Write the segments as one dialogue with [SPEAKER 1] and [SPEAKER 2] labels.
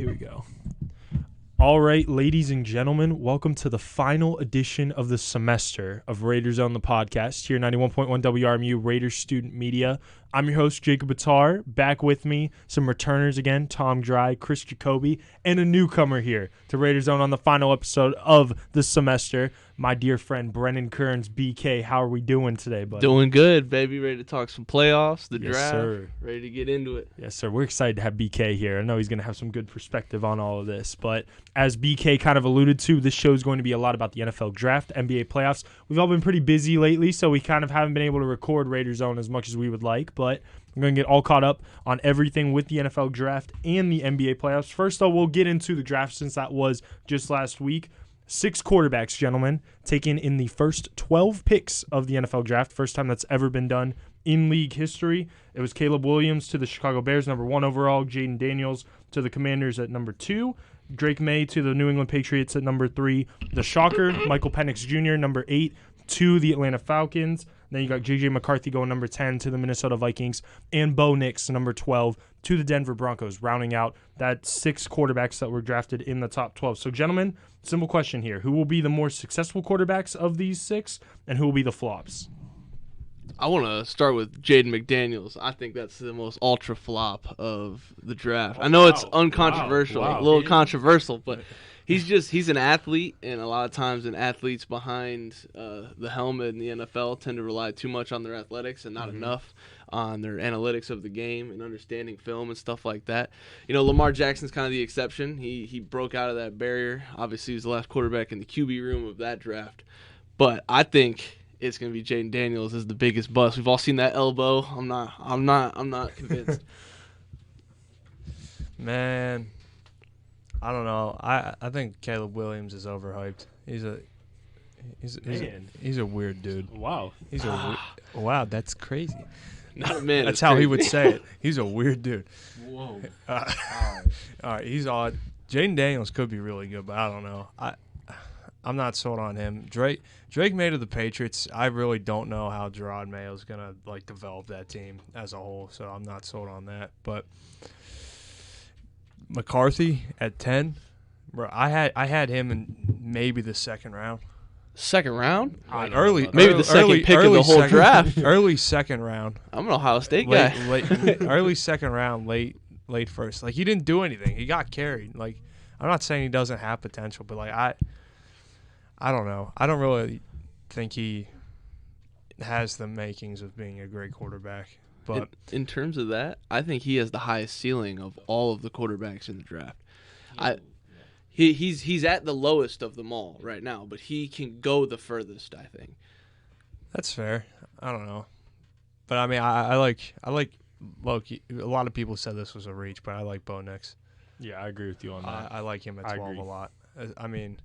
[SPEAKER 1] here we go. All right, ladies and gentlemen, welcome to the final edition of the semester of Raiders on the podcast here, 91.1 WRMU Raiders Student Media. I'm your host, Jacob Buttar. Back with me, some returners again, Tom Dry, Kris Jacoby, and a newcomer here to Raiders Zone on the final episode of the semester, my dear friend Brennen Kerns. BK, how are we doing today, buddy?
[SPEAKER 2] Doing good, baby. Ready to talk some playoffs, the
[SPEAKER 1] Yes,
[SPEAKER 2] draft.
[SPEAKER 1] sir.
[SPEAKER 2] Ready to get into it.
[SPEAKER 1] Yes, sir. We're excited to have BK here. I know he's going to have some good perspective on all of this. But as BK kind of alluded to, this show is going to be a lot about the NFL draft, NBA playoffs. We've all been pretty busy lately, so we kind of haven't been able to record Raiders Zone as much as we would like. But I'm going to get all caught up on everything with the NFL draft and the NBA playoffs. First, though, we'll get into the draft since that was just last week. 6 quarterbacks, gentlemen, taken in the first 12 picks of the NFL draft. First time that's ever been done in league history. It was Caleb Williams to the Chicago Bears, number 1 overall. Jaden Daniels to the Commanders at number 2. Drake May to the New England Patriots at number 3. The Shocker, Michael Penix Jr., number 8 to the Atlanta Falcons. Then you got J.J. McCarthy going number 10 to the Minnesota Vikings. And Bo Nix, number 12, to the Denver Broncos, rounding out that 6 quarterbacks that were drafted in the top 12. So, gentlemen, simple question here. Who will be the more successful quarterbacks of these 6, and who will be the flops?
[SPEAKER 2] I want to start with Jaden McDaniels. I think that's the most ultra flop of the draft. I know it's uncontroversial,
[SPEAKER 1] Wow.
[SPEAKER 2] a little controversial, but he's an athlete, and a lot of times athletes behind the helmet in the NFL tend to rely too much on their athletics and not enough on their analytics of the game and understanding film and stuff like that. You know, Lamar Jackson's kind of the exception. He broke out of that barrier. Obviously, he's the last quarterback in the QB room of that draft. But I think it's going to be Jaden Daniels as the biggest bust. We've all seen that elbow. I'm not convinced.
[SPEAKER 3] Man, I don't know. I think Caleb Williams is overhyped. He's a weird dude.
[SPEAKER 1] Wow.
[SPEAKER 3] Wow, that's crazy.
[SPEAKER 2] Not a man.
[SPEAKER 3] That's how he would say it. He's a weird dude.
[SPEAKER 2] Whoa.
[SPEAKER 3] All right, he's odd. Jaden Daniels could be really good, but I don't know. I'm not sold on him. Drake May to the Patriots. I really don't know how Gerard Mayo is gonna develop that team as a whole, so I'm not sold on that. But McCarthy at 10, bro. I had him in maybe the second round.
[SPEAKER 2] Second round?
[SPEAKER 3] Maybe
[SPEAKER 2] the second pick of the whole draft.
[SPEAKER 3] Early second round.
[SPEAKER 2] I'm an Ohio State guy.
[SPEAKER 3] Early second round, late first. He didn't do anything. He got carried. I'm not saying he doesn't have potential, but I don't know. I don't really think he has the makings of being a great quarterback. But
[SPEAKER 2] in terms of that, I think he has the highest ceiling of all of the quarterbacks in the draft. He's at the lowest of them all right now, but he can go the furthest, I think.
[SPEAKER 3] That's fair. I don't know. But I mean, I like Loki. A lot of people said this was a reach, but I like Bo Nix.
[SPEAKER 1] Yeah, I agree with you on that.
[SPEAKER 3] I like him at 12 a lot. I mean,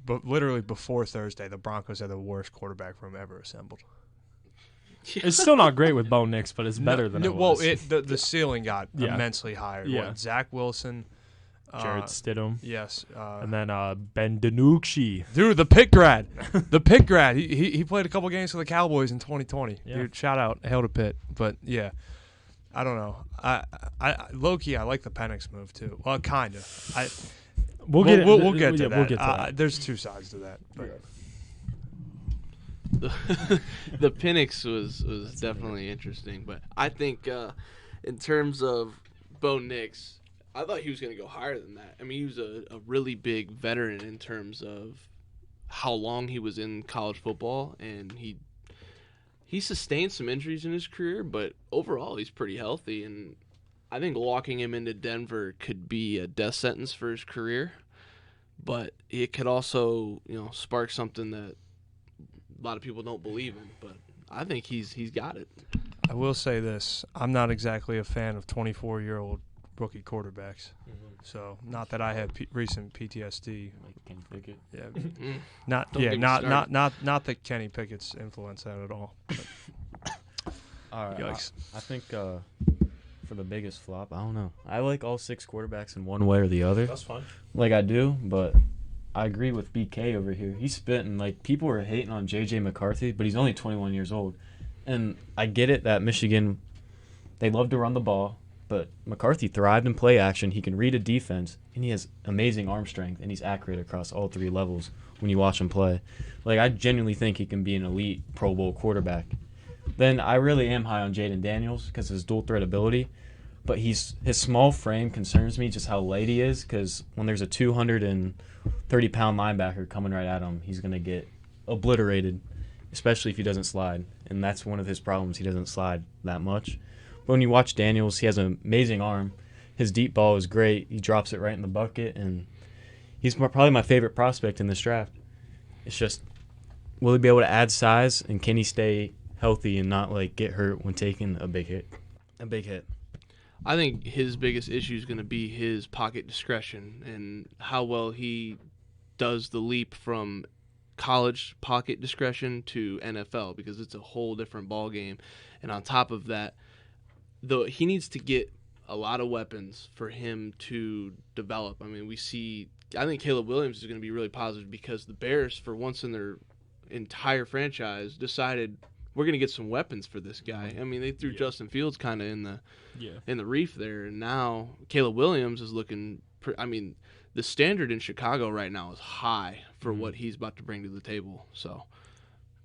[SPEAKER 3] but literally before Thursday, the Broncos had the worst quarterback room ever assembled.
[SPEAKER 1] It's still not great with Bo Nix, but it's better than it was.
[SPEAKER 3] Well, the ceiling got immensely higher.
[SPEAKER 1] Yeah.
[SPEAKER 3] Zach Wilson.
[SPEAKER 1] Jared Stidham.
[SPEAKER 3] Yes.
[SPEAKER 1] And then Ben DiNucci.
[SPEAKER 3] Dude, the Pitt grad. The Pitt grad. He played a couple games for the Cowboys in 2020.
[SPEAKER 1] Yeah.
[SPEAKER 3] Dude, shout out. Hail to Pitt. But, yeah. I don't know. I low-key, I like the Penix move, too. Well, kind of. We'll get to that.
[SPEAKER 1] We'll get to that.
[SPEAKER 3] There's 2 sides to that. But.
[SPEAKER 2] The Penix was definitely interesting, but I think in terms of Bo Nix, I thought he was going to go higher than that. I mean, he was a really big veteran in terms of how long he was in college football, and he sustained some injuries in his career, but overall he's pretty healthy, and I think locking him into Denver could be a death sentence for his career, but it could also, spark something that a lot of people don't believe in, but I think he's got it.
[SPEAKER 3] I will say this. I'm not exactly a fan of 24-year-old rookie quarterbacks.
[SPEAKER 4] Mm-hmm.
[SPEAKER 3] So, not that I have recent PTSD.
[SPEAKER 4] Like Kenny Pickett.
[SPEAKER 3] Yeah. Not that Kenny Pickett's influenced that at all.
[SPEAKER 4] All right.
[SPEAKER 3] Yikes.
[SPEAKER 4] I think for the biggest flop, I don't know. I like all 6 quarterbacks in one way or the other.
[SPEAKER 1] That's fine.
[SPEAKER 4] Like I do, but I agree with BK over here. He's spitting. People were hating on J.J. McCarthy, but he's only 21 years old. And I get it that Michigan, they love to run the ball. But McCarthy thrived in play action. He can read a defense, and he has amazing arm strength, and he's accurate across all 3 levels when you watch him play. Like, I genuinely think he can be an elite Pro Bowl quarterback. Then I really am high on Jaden Daniels because of his dual threat ability. But his small frame concerns me, just how light he is, because when there's a 230-pound linebacker coming right at him, he's going to get obliterated, especially if he doesn't slide. And that's one of his problems. He doesn't slide that much. But when you watch Daniels, he has an amazing arm. His deep ball is great. He drops it right in the bucket, and he's probably my favorite prospect in this draft. It's just, will he be able to add size, and can he stay healthy and not like get hurt when taking a big hit?
[SPEAKER 2] I think his biggest issue is going to be his pocket discretion and how well he does the leap from college pocket discretion to NFL, because it's a whole different ball game. And on top of that, though, he needs to get a lot of weapons for him to develop. I mean, I think Caleb Williams is going to be really positive because the Bears, for once in their entire franchise, decided we're going to get some weapons for this guy. I mean, they threw Justin Fields kind of in the reef there, and now Caleb Williams is looking I mean, the standard in Chicago right now is high for what he's about to bring to the table. So,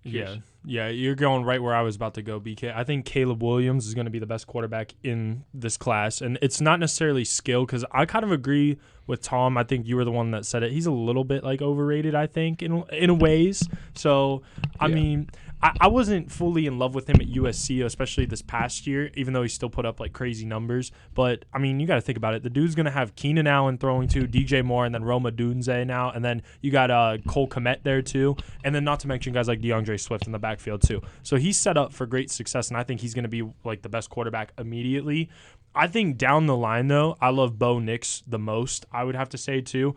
[SPEAKER 1] yeah, you're going right where I was about to go, BK. I think Caleb Williams is going to be the best quarterback in this class, and it's not necessarily skill, because I kind of agree with Tom. I think you were the one that said it. He's a little bit like overrated, I think, in ways. So, I mean, I wasn't fully in love with him at USC, especially this past year, even though he still put up like crazy numbers. But, I mean, you got to think about it. The dude's going to have Keenan Allen throwing to, DJ Moore, and then Roma Dunze now. And then you got Cole Kmet there too. And then not to mention guys like DeAndre Swift in the backfield too. So he's set up for great success, and I think he's going to be like the best quarterback immediately. I think down the line, though, I love Bo Nix the most, I would have to say, too,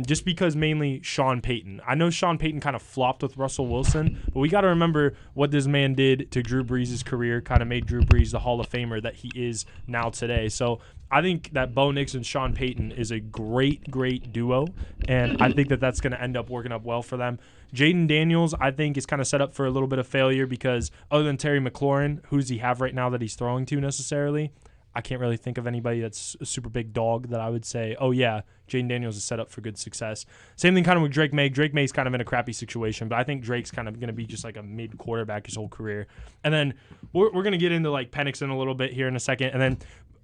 [SPEAKER 1] just because mainly Sean Payton. I know Sean Payton kind of flopped with Russell Wilson, but we got to remember what this man did to Drew Brees' career, kind of made Drew Brees the Hall of Famer that he is now today. So I think that Bo Nix and Sean Payton is a great, great duo, and I think that that's going to end up working up well for them. Jaden Daniels, I think, is kind of set up for a little bit of failure because other than Terry McLaurin, who does he have right now that he's throwing to necessarily? I can't really think of anybody that's a super big dog that I would say, oh, yeah, Jaden Daniels is set up for good success. Same thing kind of with Drake May. Drake May's kind of in a crappy situation, but I think Drake's kind of going to be just like a mid-quarterback his whole career. And then we're going to get into like Penix in a little bit here in a second. And then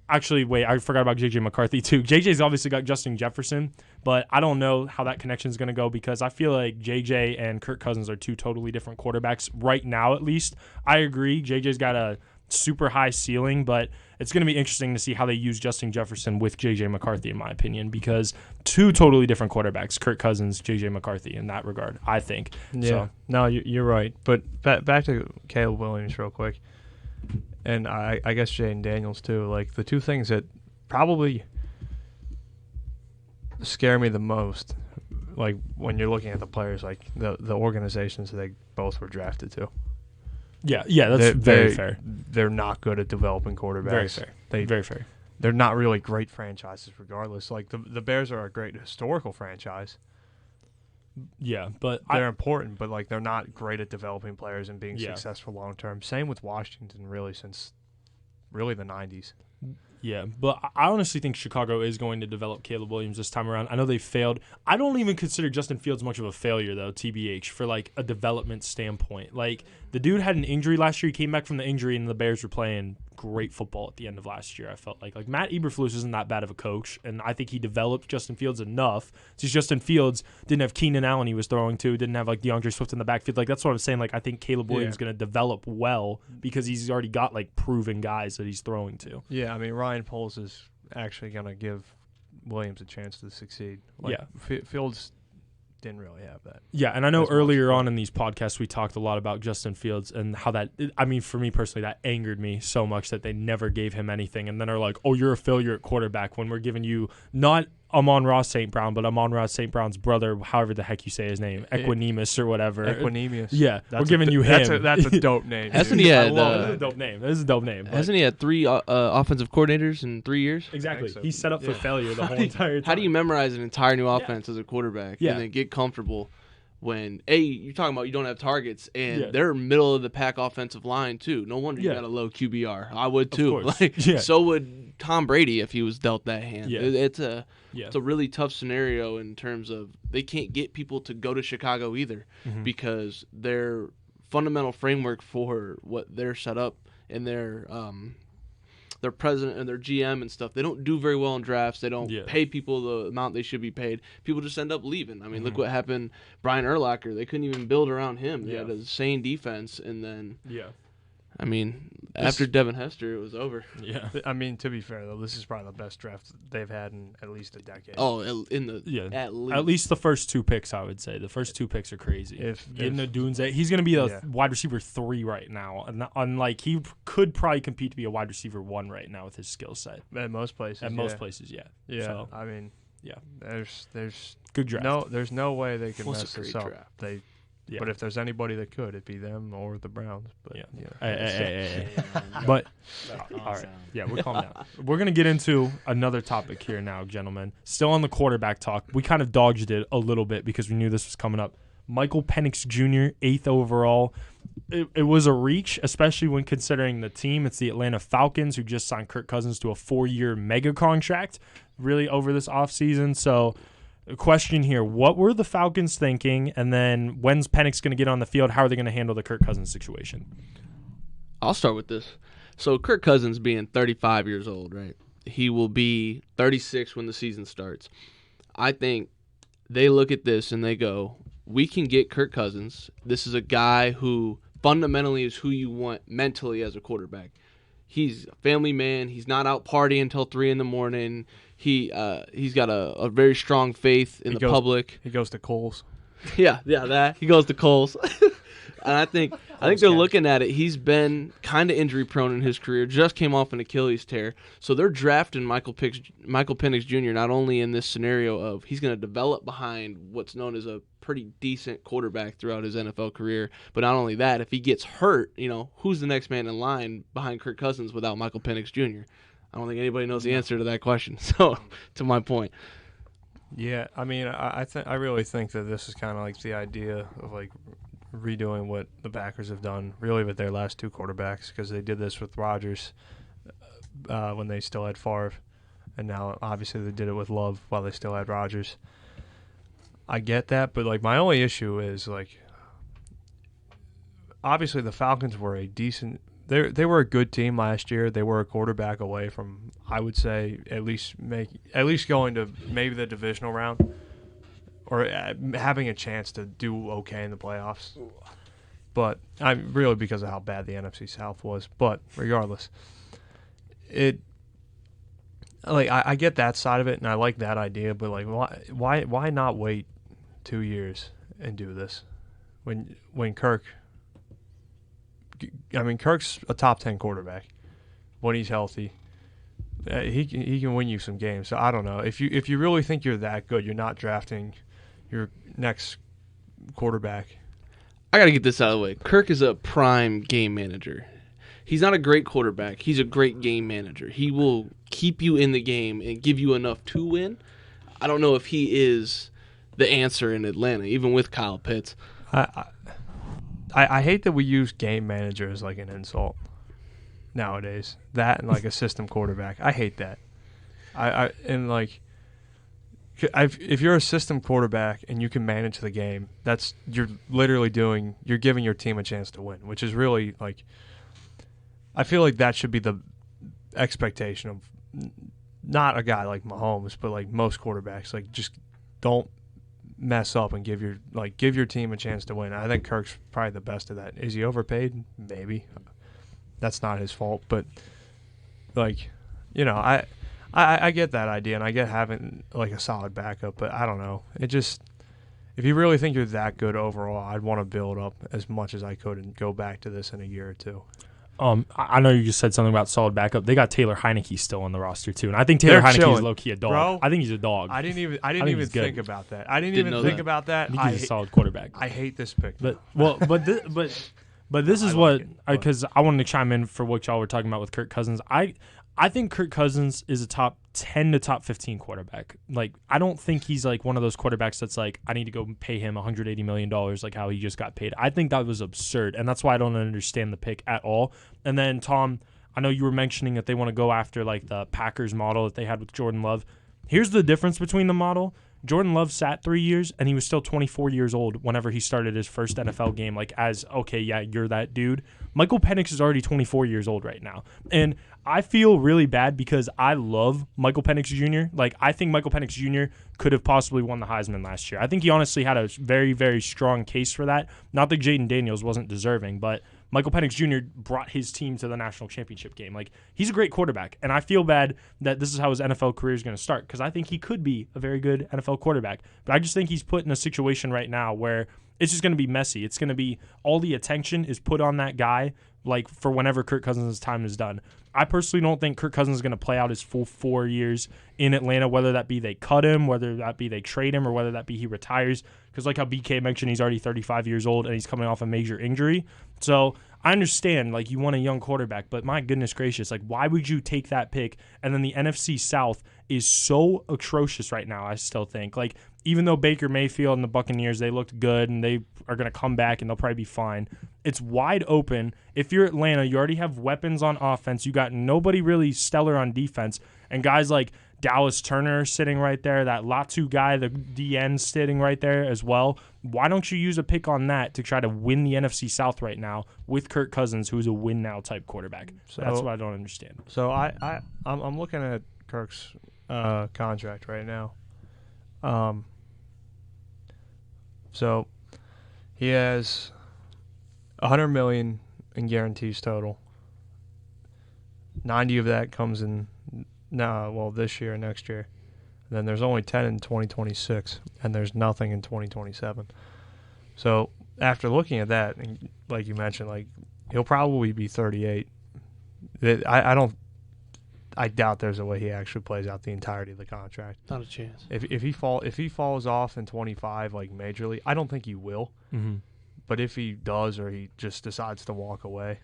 [SPEAKER 1] actually, wait, I forgot about J.J. McCarthy too. J.J.'s obviously got Justin Jefferson, but I don't know how that connection is going to go because I feel like J.J. and Kirk Cousins are two totally different quarterbacks right now at least. I agree. J.J.'s got a super high ceiling, but it's going to be interesting to see how they use Justin Jefferson with J.J. McCarthy, in my opinion, because two totally different quarterbacks, Kirk Cousins, J.J. McCarthy, in that regard, I think.
[SPEAKER 3] Yeah,
[SPEAKER 1] so.
[SPEAKER 3] No, you're right. But back to Caleb Williams real quick, and I guess Jaden Daniels too. Like, the two things that probably scare me the most, like when you're looking at the players, like the organizations that they both were drafted to.
[SPEAKER 1] Yeah, that's very fair.
[SPEAKER 3] They're not good at developing quarterbacks.
[SPEAKER 1] Very fair.
[SPEAKER 3] They're not really great franchises regardless. Like, the Bears are a great historical franchise.
[SPEAKER 1] Yeah, but
[SPEAKER 3] they're important, but like they're not great at developing players and being successful long term. Same with Washington, really, since really the 90s.
[SPEAKER 1] Yeah, but I honestly think Chicago is going to develop Caleb Williams this time around. I know they failed. I don't even consider Justin Fields much of a failure, though, TBH, for, like, a development standpoint. Like, the dude had an injury last year. He came back from the injury, and the Bears were playing great football at the end of last year, I felt like. Like, Matt Eberflus isn't that bad of a coach, and I think he developed Justin Fields enough. Since Justin Fields didn't have Keenan Allen he was throwing to, didn't have, like, DeAndre Swift in the backfield. Like, that's what I'm saying. Like, I think Caleb Williams is going to develop well because he's already got, like, proven guys that he's throwing to.
[SPEAKER 3] Yeah, I mean, Ryan Poles is actually going to give Williams a chance to succeed. Like, Fields didn't really have that.
[SPEAKER 1] Yeah, and I know earlier on in these podcasts we talked a lot about Justin Fields and how that, I mean, for me personally, that angered me so much that they never gave him anything and then are like, oh, you're a failure at quarterback when we're giving you not Amon-Ra St. Brown, but Amon-Ra St. Brown's brother, however the heck you say his name, Equanimus or whatever.
[SPEAKER 3] Equanimus.
[SPEAKER 1] Yeah, we're giving you him.
[SPEAKER 3] That's a dope name.
[SPEAKER 2] Hasn't he had?
[SPEAKER 1] That is a dope name. That is a dope name.
[SPEAKER 2] Hasn't he had 3 offensive coordinators in 3 years?
[SPEAKER 1] Exactly.
[SPEAKER 3] So.
[SPEAKER 1] He's set up for failure the whole entire time.
[SPEAKER 2] How do you memorize an entire new offense as a quarterback and then get comfortable when you're talking about you don't have targets, and
[SPEAKER 1] Yeah.
[SPEAKER 2] they're middle of the pack offensive line too. No wonder you
[SPEAKER 1] Yeah.
[SPEAKER 2] got a low QBR. I would too.
[SPEAKER 1] course.
[SPEAKER 2] Like,
[SPEAKER 1] Yeah.
[SPEAKER 2] So would Tom Brady if he was dealt that hand.
[SPEAKER 1] Yeah.
[SPEAKER 2] It's a
[SPEAKER 1] Yeah.
[SPEAKER 2] really tough scenario in terms of they can't get people to go to Chicago either
[SPEAKER 1] Mhm.
[SPEAKER 2] because their fundamental framework for what they're set up and their president and their GM and stuff, they don't do very well in drafts. They don't
[SPEAKER 1] Yeah.
[SPEAKER 2] pay people the amount they should be paid. People just end up leaving. I mean,
[SPEAKER 1] Mm-hmm.
[SPEAKER 2] look what happened. Brian Urlacher, they couldn't even build around him. They
[SPEAKER 1] Yeah.
[SPEAKER 2] had a insane defense, and then,
[SPEAKER 1] Yeah.
[SPEAKER 2] I mean, after Devin Hester, it was over.
[SPEAKER 1] Yeah.
[SPEAKER 3] I mean, to be fair though, this is probably the best draft they've had in at least a decade.
[SPEAKER 2] Oh,
[SPEAKER 1] Yeah.
[SPEAKER 2] at least.
[SPEAKER 1] At least the first 2 picks, I would say. The first 2 picks are crazy. Getting a Dunze, he's going to be a
[SPEAKER 3] Yeah.
[SPEAKER 1] wide receiver 3 right now. And unlike he could probably compete to be a wide receiver 1 right now with his skill set.
[SPEAKER 3] At most places.
[SPEAKER 1] At most places, yeah.
[SPEAKER 3] Yeah.
[SPEAKER 1] So,
[SPEAKER 3] I mean,
[SPEAKER 1] yeah.
[SPEAKER 3] There's
[SPEAKER 1] Good draft.
[SPEAKER 3] there's no way they could
[SPEAKER 2] Was a
[SPEAKER 3] mess this
[SPEAKER 2] great
[SPEAKER 3] up.
[SPEAKER 2] draft.
[SPEAKER 1] Yeah.
[SPEAKER 3] But if there's anybody that could, it'd be them or the Browns. But
[SPEAKER 1] Yeah.
[SPEAKER 3] you know,
[SPEAKER 1] Hey.
[SPEAKER 4] Yeah,
[SPEAKER 1] But
[SPEAKER 4] calm
[SPEAKER 1] all right,
[SPEAKER 4] down.
[SPEAKER 1] yeah, we're calm down. We're gonna get into another topic here now, gentlemen. Still on the quarterback talk. We kind of dodged it a little bit because we knew this was coming up. Michael Penix Jr., 8th overall. It was a reach, especially when considering the team. It's the Atlanta Falcons who just signed Kirk Cousins to a 4-year mega contract, really over this offseason. So, a question here: what were the Falcons thinking? And then, when's Penix going to get on the field? How are they going to handle the Kirk Cousins situation?
[SPEAKER 2] I'll start with this. So Kirk Cousins being 35 years old, right? He will be 36 when the season starts. I think they look at this and they go, we can get Kirk Cousins. This is a guy who fundamentally is who you want mentally as a quarterback. He's a family man. He's not out partying until 3 in the morning. He's got a very strong faith in the public.
[SPEAKER 3] he goes to Coles.
[SPEAKER 2] Yeah, that. He goes to Coles. And I think they're looking at it. He's been kind of injury prone in his career. Just came off an Achilles tear. So they're drafting Michael Penix Jr. not only in this scenario of he's going to develop behind what's known as a pretty decent quarterback throughout his NFL career, but not only that, if he gets hurt, who's the next man in line behind Kirk Cousins without Michael Penix Jr.? I don't think anybody knows the answer to that question. So, to my point.
[SPEAKER 3] Yeah, I mean, I really think that this is kind of like the idea of like redoing what the Packers have done, really with their last 2 quarterbacks, because they did this with Rodgers when they still had Favre, and now obviously they did it with Love while they still had Rodgers. I get that, but like my only issue is like, obviously the Falcons were a decent. They were a good team last year. They were a quarterback away from, I would say, at least going to maybe the divisional round, or having a chance to do okay in the playoffs. But I'm really because of how bad the NFC South was. But regardless, I get that side of it, and I like that idea. But like, why not wait 2 years and do this when Kirk? I mean, Kirk's a top 10 quarterback when he's healthy. He can win you some games. So I don't know if you really think you're that good, you're not drafting your next quarterback.
[SPEAKER 2] I got to get this out of the way. Kirk is a prime game manager. He's not a great quarterback. He's a great game manager. He will keep you in the game and give you enough to win. I don't know if he is the answer in Atlanta, even with Kyle Pitts.
[SPEAKER 3] I hate that we use game manager as like an insult nowadays. That and like a system quarterback. I hate that. If you're a system quarterback and you can manage the game, you're giving your team a chance to win, which is really like, I feel like that should be the expectation of not a guy like Mahomes, but like most quarterbacks. Like, just don't mess up and give your team a chance to win. I think Kirk's probably the best of that. Is he overpaid? Maybe. That's not his fault, but like, I get that idea, and I get having like a solid backup, but I don't know. It just, if you really think you're that good overall, I'd want to build up as much as I could and go back to this in a year or 2.
[SPEAKER 1] I know you just said something about solid backup. They got Taylor Heineke still on the roster too, and I think Taylor Heineke is low key a dog.
[SPEAKER 3] Bro,
[SPEAKER 1] I think he's a dog.
[SPEAKER 3] I didn't even
[SPEAKER 1] he's good.
[SPEAKER 3] think about that. I didn't even think about that.
[SPEAKER 1] I think he's a solid quarterback.
[SPEAKER 3] I hate this pick.
[SPEAKER 1] But this is what, because I wanted to chime in for what y'all were talking about with Kirk Cousins. I think Kirk Cousins is a top 10 to top 15 quarterback. Like, I don't think he's like one of those quarterbacks that's like, I need to go pay him $180 million like how he just got paid. I think that was absurd, and that's why I don't understand the pick at all. And then, Tom, I know you were mentioning that they want to go after like the Packers model that they had with Jordan Love. Here's the difference between the model. Jordan Love sat 3 years, and he was still 24 years old whenever he started his first NFL game. Like, as, okay, yeah, you're that dude. Michael Penix is already 24 years old right now. And I feel really bad because I love Michael Penix Jr. Like, I think Michael Penix Jr. could have possibly won the Heisman last year. I think he honestly had a very, very strong case for that. Not that Jaden Daniels wasn't deserving, but Michael Penix Jr. brought his team to the national championship game. Like, he's a great quarterback, and I feel bad that this is how his NFL career is going to start because I think he could be a very good NFL quarterback. But I just think he's put in a situation right now where it's just going to be messy. It's going to be all the attention is put on that guy, like, for whenever Kirk Cousins' time is done. I personally don't think Kirk Cousins is going to play out his full 4 years in Atlanta, whether that be they cut him, whether that be they trade him, or whether that be he retires. Because like how BK mentioned, he's already 35 years old and he's coming off a major injury. So I understand, like, you want a young quarterback, but my goodness gracious, like, why would you take that pick? And then the NFC South is so atrocious right now, I still think. Like, even though Baker Mayfield and the Buccaneers, they looked good and they are going to come back and they'll probably be fine, it's wide open. If you're Atlanta, you already have weapons on offense. You got nobody really stellar on defense. And guys like Dallas Turner sitting right there, that Latu guy, the DN sitting right there as well. Why don't you use a pick on that to try to win the NFC South right now with Kirk Cousins, who's a win-now type quarterback? So that's what I don't understand.
[SPEAKER 3] So I'm looking at Kirk's contract right now. So he has $100 million in guarantees total. 90 of that comes in this year and next year. And then there's only 10 in 2026, and there's nothing in 2027. So after looking at that, and like you mentioned, like, he'll probably be 38. I doubt there's a way he actually plays out the entirety of the contract.
[SPEAKER 2] Not a chance.
[SPEAKER 3] If he falls off in 25, like, majorly, I don't think he will.
[SPEAKER 1] Mm-hmm.
[SPEAKER 3] But if he does, or he just decides to walk away,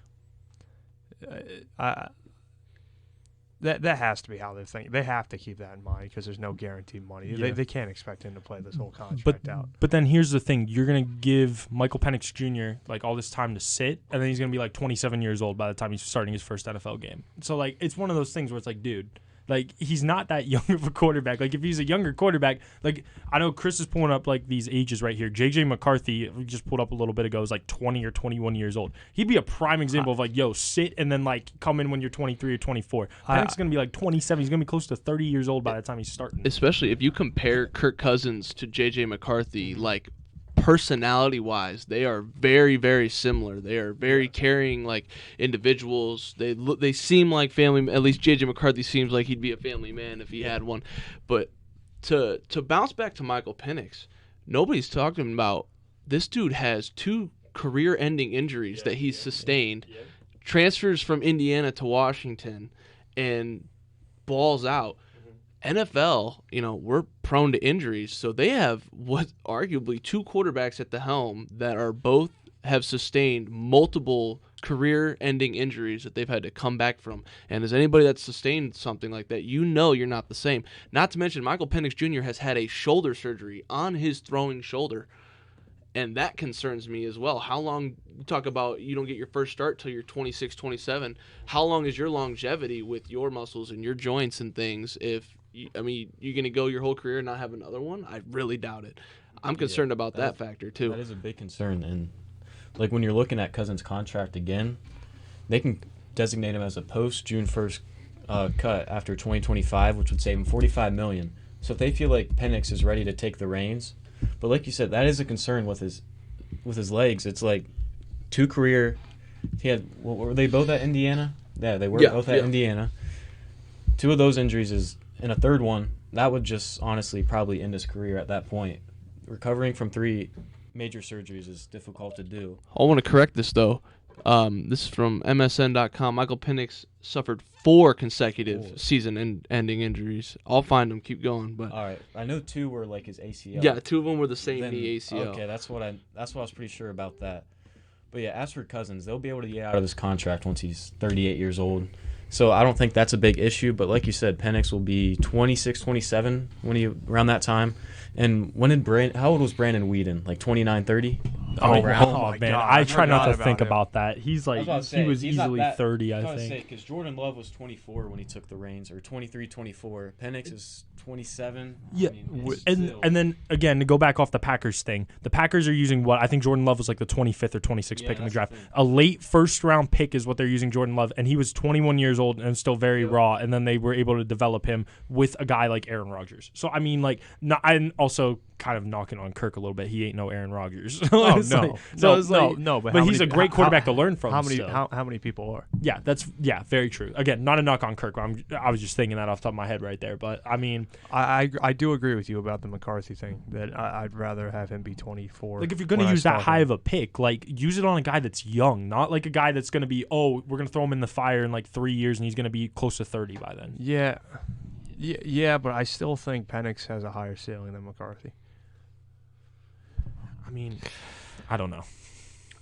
[SPEAKER 3] that has to be how they're thinking. They have to keep that in mind because there's no guaranteed money.
[SPEAKER 1] Yeah.
[SPEAKER 3] They can't expect him to play this whole contract out.
[SPEAKER 1] But then here's the thing. You're going to give Michael Penix Jr. like all this time to sit, and then he's going to be like 27 years old by the time he's starting his first NFL game. So, like, it's one of those things where it's like, dude, like, he's not that young of a quarterback. Like, if he's a younger quarterback, like, I know Chris is pulling up, like, these ages right here. J.J. McCarthy, we just pulled up a little bit ago, is like 20 or 21 years old. He'd be a prime example of, like, yo, sit and then, like, come in when you're 23 or 24. Penix is going to be like 27. He's going to be close to 30 years old by the time he's starting.
[SPEAKER 2] Especially if you compare Kirk Cousins to J.J. McCarthy, like, personality-wise, they are very, very similar. They are very caring, like, individuals. They seem like family. At least J.J. McCarthy seems like he'd be a family man if he had one. But to bounce back to Michael Penix, nobody's talking about this dude has 2 career-ending injuries that he's sustained, transfers from Indiana to Washington, and balls out. NFL, we're prone to injuries, so they have what arguably 2 quarterbacks at the helm that are both have sustained multiple career-ending injuries that they've had to come back from. And as anybody that's sustained something like that, you're not the same. Not to mention, Michael Penix Jr. has had a shoulder surgery on his throwing shoulder, and that concerns me as well. How long, you talk about you don't get your first start till you're 26, 27. How long is your longevity with your muscles and your joints and things if you're going to go your whole career and not have another one? I really doubt it. I'm concerned about that factor, too.
[SPEAKER 4] That is a big concern. And, like, when you're looking at Cousins' contract again, they can designate him as a post-June 1st cut after 2025, which would save him $45 million. So if they feel like Penix is ready to take the reins, but like you said, that is a concern with his legs. It's like 2 career. He had. Were they both at Indiana? Yeah, they were both at Indiana. 2 of those injuries is. And a third one, that would just honestly probably end his career at that point. Recovering from 3 major surgeries is difficult to do.
[SPEAKER 2] I want to correct this, though. This is from MSN.com. Michael Penix suffered 4 consecutive season-ending injuries. I'll find them. Keep going. But
[SPEAKER 4] all right. I know 2 were like his ACL.
[SPEAKER 2] Yeah, 2 of them were the same knee ACL.
[SPEAKER 4] Okay, that's what I was pretty sure about that. But yeah, as for Cousins, they'll be able to get out of this contract once he's 38 years old. So I don't think that's a big issue. But like you said, Penix will be 26, 27 around that time. And how old was Brandon Whedon? Like 29, 30?
[SPEAKER 1] Oh,
[SPEAKER 3] my
[SPEAKER 1] man,
[SPEAKER 3] God,
[SPEAKER 1] I try not to
[SPEAKER 3] forgot
[SPEAKER 1] think
[SPEAKER 3] about him.
[SPEAKER 1] about that. He's like he was easily 30, I think.
[SPEAKER 4] Because Jordan Love was 24 when he took the reins, or 23, 24. Penix is 27.
[SPEAKER 1] Yeah,
[SPEAKER 4] I mean, it's
[SPEAKER 1] and
[SPEAKER 4] still-
[SPEAKER 1] then again to go back off the Packers thing, the Packers are using what I think Jordan Love was like the 25th or 26th
[SPEAKER 4] Yeah,
[SPEAKER 1] pick in the
[SPEAKER 4] that's
[SPEAKER 1] draft.
[SPEAKER 4] the thing.
[SPEAKER 1] A late first round pick is what they're using Jordan Love, and he was 21 years old and still very raw. And then they were able to develop him with a guy like Aaron Rodgers. So I mean, like, I'm also kind of knocking on Kirk a little bit. He ain't no Aaron Rodgers.
[SPEAKER 3] Oh,
[SPEAKER 1] It's
[SPEAKER 3] no.
[SPEAKER 1] like- so it's like,
[SPEAKER 3] no. But,
[SPEAKER 1] but he's a great quarterback to learn from.
[SPEAKER 3] How many?
[SPEAKER 1] still.
[SPEAKER 3] How many people are?
[SPEAKER 1] Yeah, that's very true. Again, not a knock on Kirk. I was just thinking that off the top of my head right there. But I mean,
[SPEAKER 3] I do agree with you about the McCarthy thing. That I'd rather have him be 24.
[SPEAKER 1] like if you're going to
[SPEAKER 3] when I
[SPEAKER 1] use that
[SPEAKER 3] start
[SPEAKER 1] high
[SPEAKER 3] him.
[SPEAKER 1] of a pick, like use it on a guy that's young, not like a guy that's going to be, we're going to throw him in the fire in like 3 years and he's going to be close to 30 by then.
[SPEAKER 3] Yeah, but I still think Penix has a higher ceiling than McCarthy.
[SPEAKER 1] I mean, I don't know.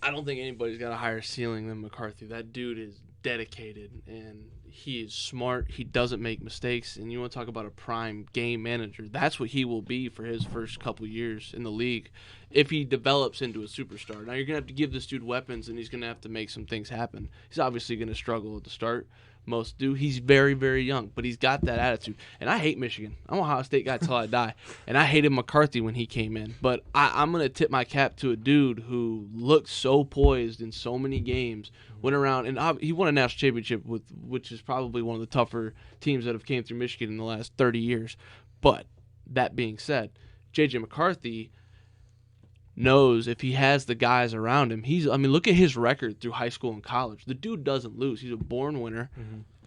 [SPEAKER 2] I don't think anybody's got a higher ceiling than McCarthy. That dude is dedicated and he is smart. He doesn't make mistakes. And you want to talk about a prime game manager? That's what he will be for his first couple years in the league if he develops into a superstar. Now, you're going to have to give this dude weapons and he's going to have to make some things happen. He's obviously going to struggle at the start. Most do. He's very, very young, but he's got that attitude. And I hate Michigan. I'm an Ohio State guy till I die. And I hated McCarthy when he came in. But I'm going to tip my cap to a dude who looked so poised in so many games, went around, and he won a national championship with, which is probably one of the tougher teams that have came through Michigan in the last 30 years. But that being said, J.J. McCarthy knows if he has the guys around him. Look at his record through high school and college. The dude doesn't lose. He's a born winner,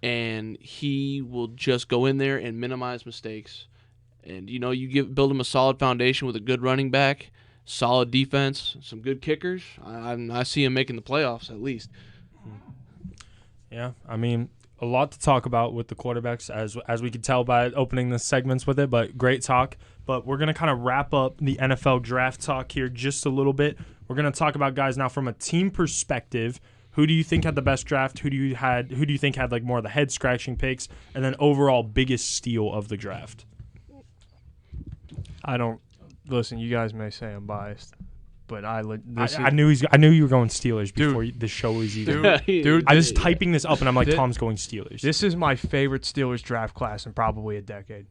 [SPEAKER 2] and he will just go in there and minimize mistakes. And you build him a solid foundation with a good running back, solid defense, some good kickers. I see him making the playoffs at least.
[SPEAKER 1] Yeah, I mean, a lot to talk about with the quarterbacks, as we could tell by opening the segments with it, but great talk. But we're going to kind of wrap up the NFL draft talk here just a little bit. We're going to talk about guys now from a team perspective. Who do you think had the best draft? Who do you think had like more of the head-scratching picks? And then overall biggest steal of the draft?
[SPEAKER 3] I don't listen. You guys may say I'm biased, but
[SPEAKER 1] I knew you were going Steelers before the show was even.
[SPEAKER 3] Dude,
[SPEAKER 1] I was typing this up and I'm like, Tom's going Steelers.
[SPEAKER 3] This is my favorite Steelers draft class in probably a decade.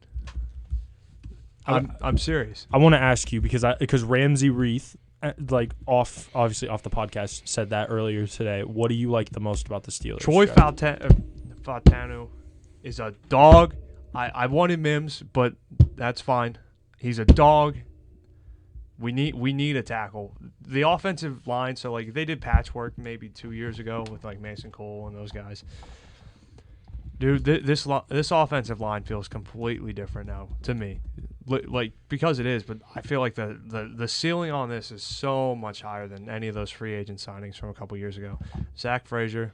[SPEAKER 3] I'm serious.
[SPEAKER 1] I want to ask you because Ramsey Reith, obviously off the podcast, said that earlier today. What do you like the most about the Steelers?
[SPEAKER 3] Troy Fautanu is a dog. I wanted Mims, but that's fine. He's a dog. We need a tackle. The offensive line, so like they did patchwork maybe 2 years ago with like Mason Cole and those guys. Dude, this offensive line feels completely different now to me. Like because it is, but I feel like the ceiling on this is so much higher than any of those free agent signings from a couple years ago. Zach Frazier,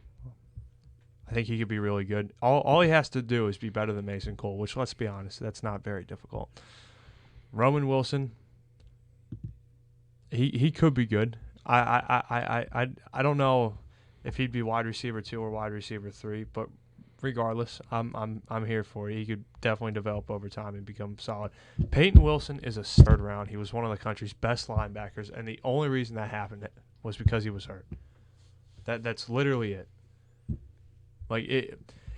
[SPEAKER 3] I think he could be really good. All he has to do is be better than Mason Cole, which, let's be honest, that's not very difficult. Roman Wilson, he could be good. I don't know if he'd be wide receiver 2 or wide receiver 3, but regardless, I'm here for it. He could definitely develop over time and become solid. Peyton Wilson is a third round. He was one of the country's best linebackers, and the only reason that happened was because he was hurt. That's literally it. Like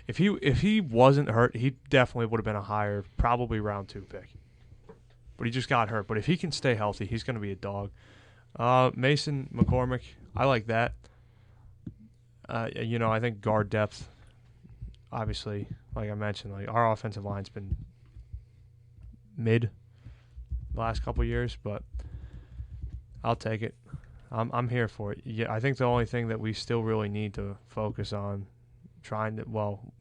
[SPEAKER 3] if he wasn't hurt, he definitely would have been a higher, probably round 2 pick. But he just got hurt. But if he can stay healthy, he's going to be a dog. Mason McCormick, I like that. I think guard depth. Obviously, like I mentioned, like our offensive line's been mid the last couple of years, but I'll take it. I'm here for it. Yeah, I think the only thing that we still really need to focus on we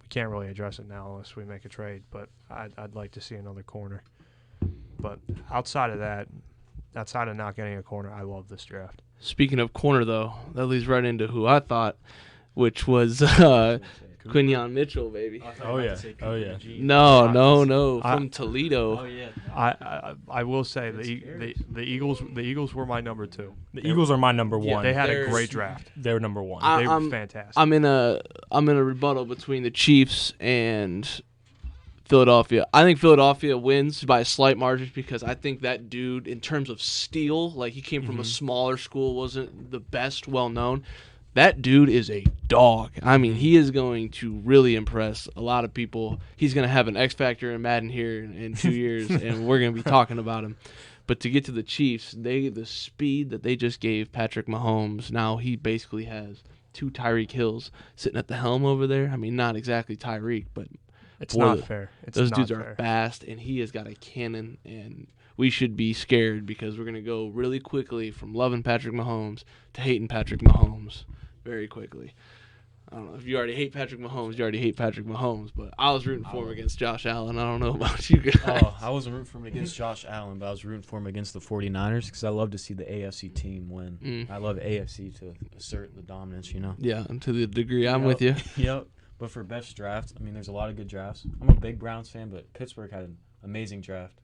[SPEAKER 3] can't really address it now unless we make a trade, but I'd like to see another corner. But outside of not getting a corner, I love this draft.
[SPEAKER 2] Speaking of corner, though, that leads right into who I thought, which was Quinyon Mitchell, baby.
[SPEAKER 1] Oh, yeah. Oh, yeah.
[SPEAKER 2] No, from Toledo.
[SPEAKER 4] Oh yeah.
[SPEAKER 3] I will say the Eagles were my number 2.
[SPEAKER 1] The Eagles are my number one.
[SPEAKER 3] They had a
[SPEAKER 2] They're-
[SPEAKER 3] great draft.
[SPEAKER 1] They're number one.
[SPEAKER 3] They were fantastic.
[SPEAKER 2] I'm in a rebuttal between the Chiefs and Philadelphia. I think Philadelphia wins by a slight margin because I think that dude, in terms of steal, like he came from a smaller school, wasn't the best well known. That dude is a dog. I mean, he is going to really impress a lot of people. He's going to have an X factor in Madden here in 2 years, and we're going to be talking about him. But to get to the Chiefs, the speed that they just gave Patrick Mahomes, now he basically has 2 Tyreek Hills sitting at the helm over there. I mean, not exactly Tyreek, but
[SPEAKER 3] It's
[SPEAKER 2] boy,
[SPEAKER 3] not fair.
[SPEAKER 2] those dudes are fast, and he has got a cannon, and we should be scared because we're going to go really quickly from loving Patrick Mahomes to hating Patrick Mahomes very quickly. I don't know. If you already hate Patrick Mahomes, you already hate Patrick Mahomes, but I was rooting for him against Josh Allen. I don't know about you guys.
[SPEAKER 4] Oh, I wasn't rooting for him against Josh Allen, but I was rooting for him against the 49ers because I love to see the AFC team win. I love AFC to assert the dominance, you know?
[SPEAKER 2] Yeah, and to the degree I'm with you.
[SPEAKER 4] Yep. But for best draft, I mean, there's a lot of good drafts. I'm a big Browns fan, but Pittsburgh had an amazing draft.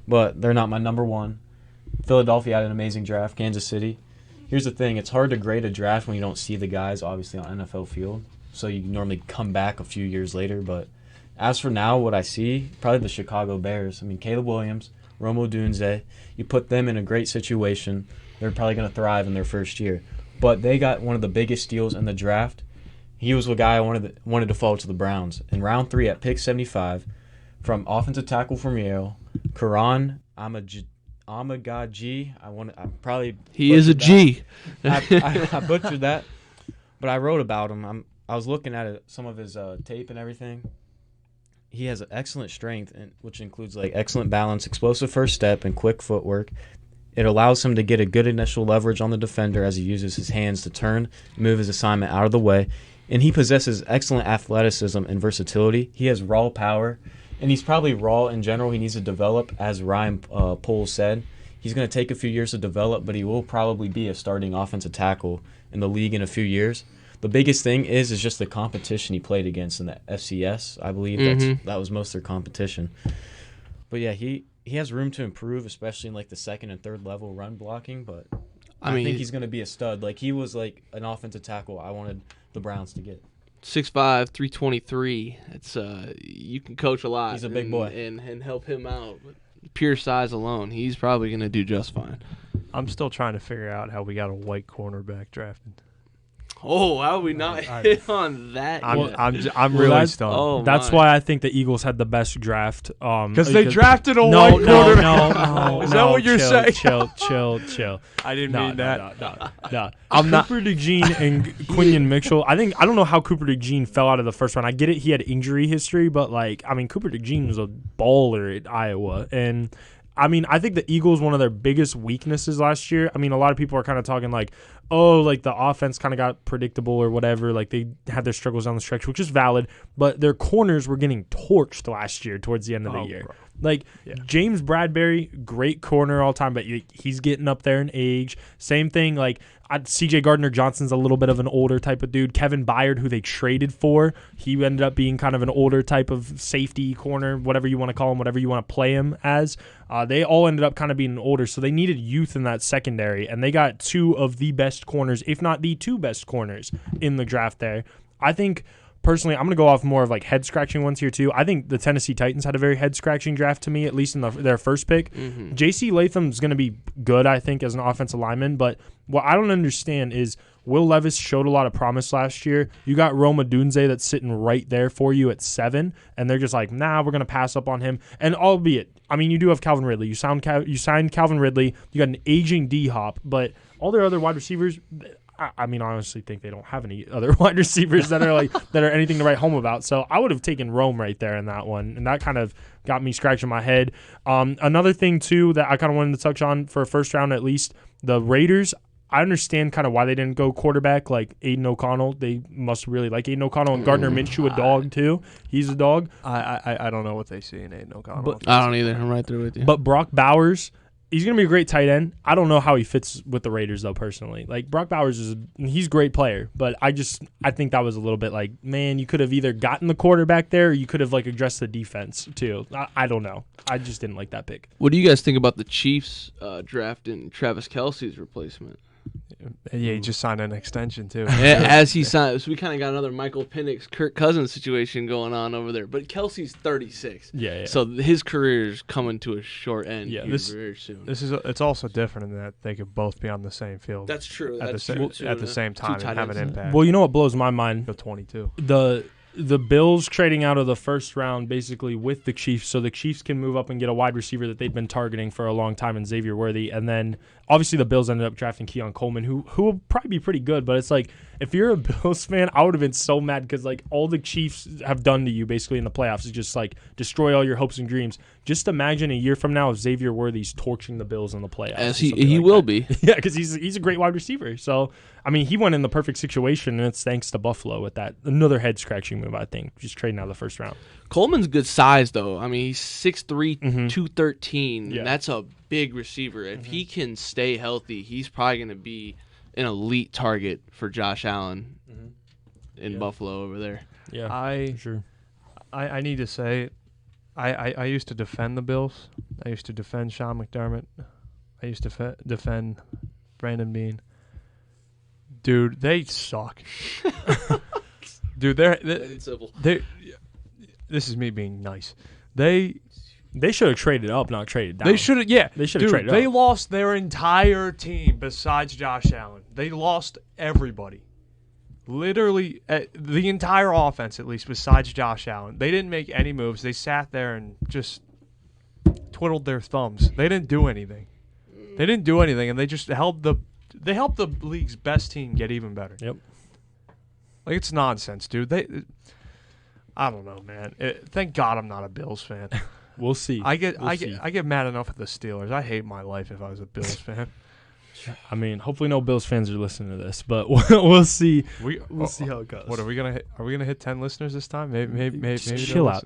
[SPEAKER 4] But they're not my number one. Philadelphia had an amazing draft. Kansas City. Here's the thing. It's hard to grade a draft when you don't see the guys, obviously, on NFL field. So you normally come back a few years later. But as for now, what I see, probably the Chicago Bears. I mean, Caleb Williams, Rome Odunze, you put them in a great situation. They're probably going to thrive in their first year. But they got one of the biggest steals in the draft. He was the guy I wanted to fall to the Browns. In round 3 at pick 75, from offensive tackle from Yale, Karan Amagaji. I probably
[SPEAKER 2] He is a G.
[SPEAKER 4] I butchered that, but I wrote about him. I was looking at some of his tape and everything. He has excellent strength, which includes like excellent balance, explosive first step, and quick footwork. It allows him to get a good initial leverage on the defender as he uses his hands to turn, move his assignment out of the way. And he possesses excellent athleticism and versatility. He has raw power, and he's probably raw in general. He needs to develop, as Ryan Poles said. He's going to take a few years to develop, but he will probably be a starting offensive tackle in the league in a few years. The biggest thing is just the competition he played against in the FCS. I believe that was most of their competition. But yeah, he has room to improve, especially in like the second and third level run blocking. But I think he's going to be a stud. Like he was like an offensive tackle I wanted the Browns to get.
[SPEAKER 2] 6'5", 323. It's you can coach a lot.
[SPEAKER 4] He's a big boy
[SPEAKER 2] and help him out. But pure size alone, he's probably going to do just fine.
[SPEAKER 3] I'm still trying to figure out how we got a white cornerback drafted.
[SPEAKER 2] Oh, how we not hit on that?
[SPEAKER 3] I'm really stunned.
[SPEAKER 2] Oh,
[SPEAKER 1] That's why I think the Eagles had the best draft.
[SPEAKER 3] Because they drafted a white quarterback.
[SPEAKER 1] No.
[SPEAKER 3] Is that what you're saying?
[SPEAKER 1] Chill.
[SPEAKER 3] I didn't mean that.
[SPEAKER 1] No. Cooper DeJean and Quinyon Mitchell. I don't know how Cooper DeJean fell out of the first round. I get it. He had injury history, but Cooper DeJean was a baller at Iowa. And I think the Eagles, one of their biggest weaknesses last year, a lot of people are kind of talking the offense kind of got predictable or whatever. Like, they had their struggles down the stretch, which is valid, but their corners were getting torched last year towards the end of the year. Bro. James Bradbury, great corner all time, but he's getting up there in age. Same thing, C.J. Gardner-Johnson's a little bit of an older type of dude. Kevin Byard, who they traded for, he ended up being kind of an older type of safety corner, whatever you want to call him, whatever you want to play him as. They all ended up kind of being older, so they needed youth in that secondary, and they got 2 of the best corners, if not the 2 best corners in the draft there. I think, personally, I'm going to go off more of head-scratching ones here too. I think the Tennessee Titans had a very head-scratching draft to me, at least in their first pick. J.C. Latham's going to be good, I think, as an offensive lineman, but what I don't understand is Will Levis showed a lot of promise last year. You got Rome Odunze that's sitting right there for you at 7, and they're just we're going to pass up on him. And albeit, you do have Calvin Ridley. You signed Calvin Ridley. You got an aging D-Hop, but all their other wide receivers, I honestly think they don't have any other wide receivers that are that are anything to write home about. So I would have taken Rome right there in that one, and that kind of got me scratching my head. Another thing too that I kind of wanted to touch on for a first round, at least, the Raiders. I understand kind of why they didn't go quarterback like Aiden O'Connell. They must really like Aiden O'Connell, and Gardner Minshew, a dog too. He's a dog.
[SPEAKER 3] I don't know what they see in Aiden O'Connell.
[SPEAKER 2] I don't either. I'm right there with you.
[SPEAKER 1] But Brock Bowers He's going to be a great tight end. I don't know how he fits with the Raiders, though, personally. Like, Brock Bowers he's a great player, but I think that was a little bit like, man, you could have either gotten the quarterback there or you could have, like, addressed the defense, too. I don't know. I just didn't like that pick.
[SPEAKER 2] What do you guys think about the Chiefs drafting Travis Kelce's replacement?
[SPEAKER 3] Yeah, he just signed an extension, too.
[SPEAKER 2] As he signed, so we kind of got another Michael Penix, Kirk Cousins situation going on over there. But Kelsey's 36.
[SPEAKER 1] Yeah.
[SPEAKER 2] So his career is coming to a short end very soon.
[SPEAKER 3] It's also different in that they could both be on the same field.
[SPEAKER 2] That's true.
[SPEAKER 3] At the same time and have an impact.
[SPEAKER 1] Well, you know what blows my mind?
[SPEAKER 3] The 22.
[SPEAKER 1] The Bills trading out of the first round basically with the Chiefs, so the Chiefs can move up and get a wide receiver that they'd been targeting for a long time in Xavier Worthy. And then obviously the Bills ended up drafting Keon Coleman, who will probably be pretty good. But it's like, if you're a Bills fan, I would have been so mad because like all the Chiefs have done to you basically in the playoffs is just like destroy all your hopes and dreams. Just imagine a year from now if Xavier Worthy's torching the Bills in the playoffs.
[SPEAKER 2] As he will be.
[SPEAKER 1] Yeah, because he's a great wide receiver. So, I mean, he went in the perfect situation, and it's thanks to Buffalo with that. Another head-scratching move, I think, just trading out of the first round.
[SPEAKER 2] Coleman's good size, though. I mean, he's 6'3", 213.
[SPEAKER 1] Yeah.
[SPEAKER 2] And that's a big receiver. If he can stay healthy, he's probably going to be an elite target for Josh Allen in Buffalo over there.
[SPEAKER 1] Yeah, sure.
[SPEAKER 3] I need to say, I used to defend the Bills. I used to defend Sean McDermott. I used to defend Brandon Beane. Dude, they suck. Dude, this is me being nice. They
[SPEAKER 1] should have traded up, not traded down.
[SPEAKER 3] They should have, yeah.
[SPEAKER 1] They should have traded up.
[SPEAKER 3] They lost their entire team besides Josh Allen. They lost everybody. Literally, the entire offense, at least, besides Josh Allen. They didn't make any moves. They sat there and just twiddled their thumbs. They didn't do anything. And they just helped the league's best team get even better.
[SPEAKER 1] Yep.
[SPEAKER 3] Like, it's nonsense, dude. I don't know, man. Thank God I'm not a Bills fan.
[SPEAKER 1] We'll see.
[SPEAKER 3] I get mad enough at the Steelers. I hate my life if I was a Bills fan.
[SPEAKER 1] I mean, hopefully no Bills fans are listening to this, but we'll see. We'll see how it goes.
[SPEAKER 3] What are we gonna hit? Are we gonna hit 10 listeners this time? Maybe
[SPEAKER 1] chill out.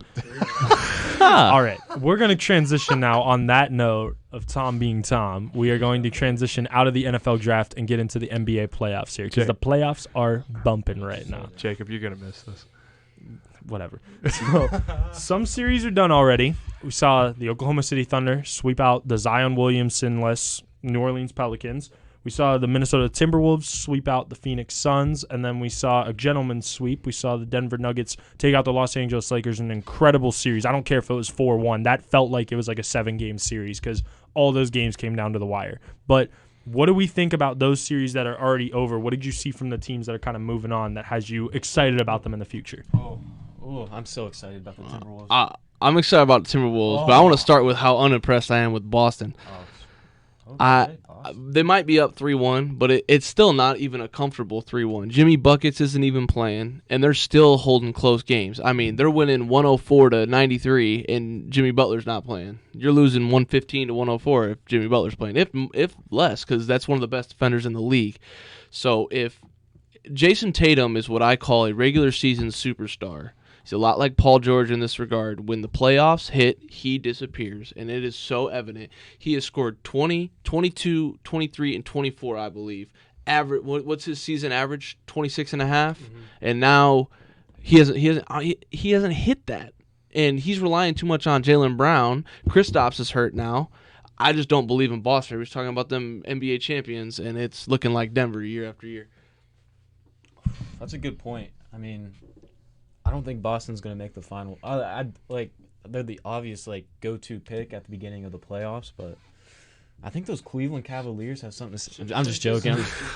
[SPEAKER 1] All right, we're gonna transition now. On that note of Tom being Tom, we are going to transition out of the NFL draft and get into the NBA playoffs here because the playoffs are bumping right now.
[SPEAKER 3] Jacob, you're gonna miss this.
[SPEAKER 1] Whatever. So, some series are done already. We saw the Oklahoma City Thunder sweep out the Zion Williamson-less New Orleans Pelicans. We saw the Minnesota Timberwolves sweep out the Phoenix Suns, and then we saw a gentleman's sweep. We saw the Denver Nuggets take out the Los Angeles Lakers in an incredible series. I don't care if it was 4-1. That felt like it was like a 7-game series because all those games came down to the wire. But what do we think about those series that are already over? What did you see from the teams that are kind of moving on that has you excited about them in the future?
[SPEAKER 4] Oh, I'm so excited about the Timberwolves.
[SPEAKER 2] I'm excited about the Timberwolves, but I want to start with how unimpressed I am with Boston. They might be up 3-1, but it's still not even a comfortable 3-1. Jimmy Buckets isn't even playing, and they're still holding close games. I mean, they're winning 104-93, and Jimmy Butler's not playing. You're losing 115-104 if Jimmy Butler's playing, if less, because that's one of the best defenders in the league. So if Jason Tatum is what I call a regular season superstar. He's a lot like Paul George in this regard. When the playoffs hit, he disappears, and it is so evident. He has scored 20, 22, 23, and 24, I believe. What's his season average? 26.5, and now he hasn't hit that, and he's relying too much on Jaylen Brown. Kristaps is hurt now. I just don't believe in Boston. We're talking about them NBA champions, and it's looking like Denver year after year.
[SPEAKER 4] That's a good point. I mean, I don't think Boston's going to make the final. They're the obvious go-to pick at the beginning of the playoffs, but I think those Cleveland Cavaliers have something to say. I'm just joking.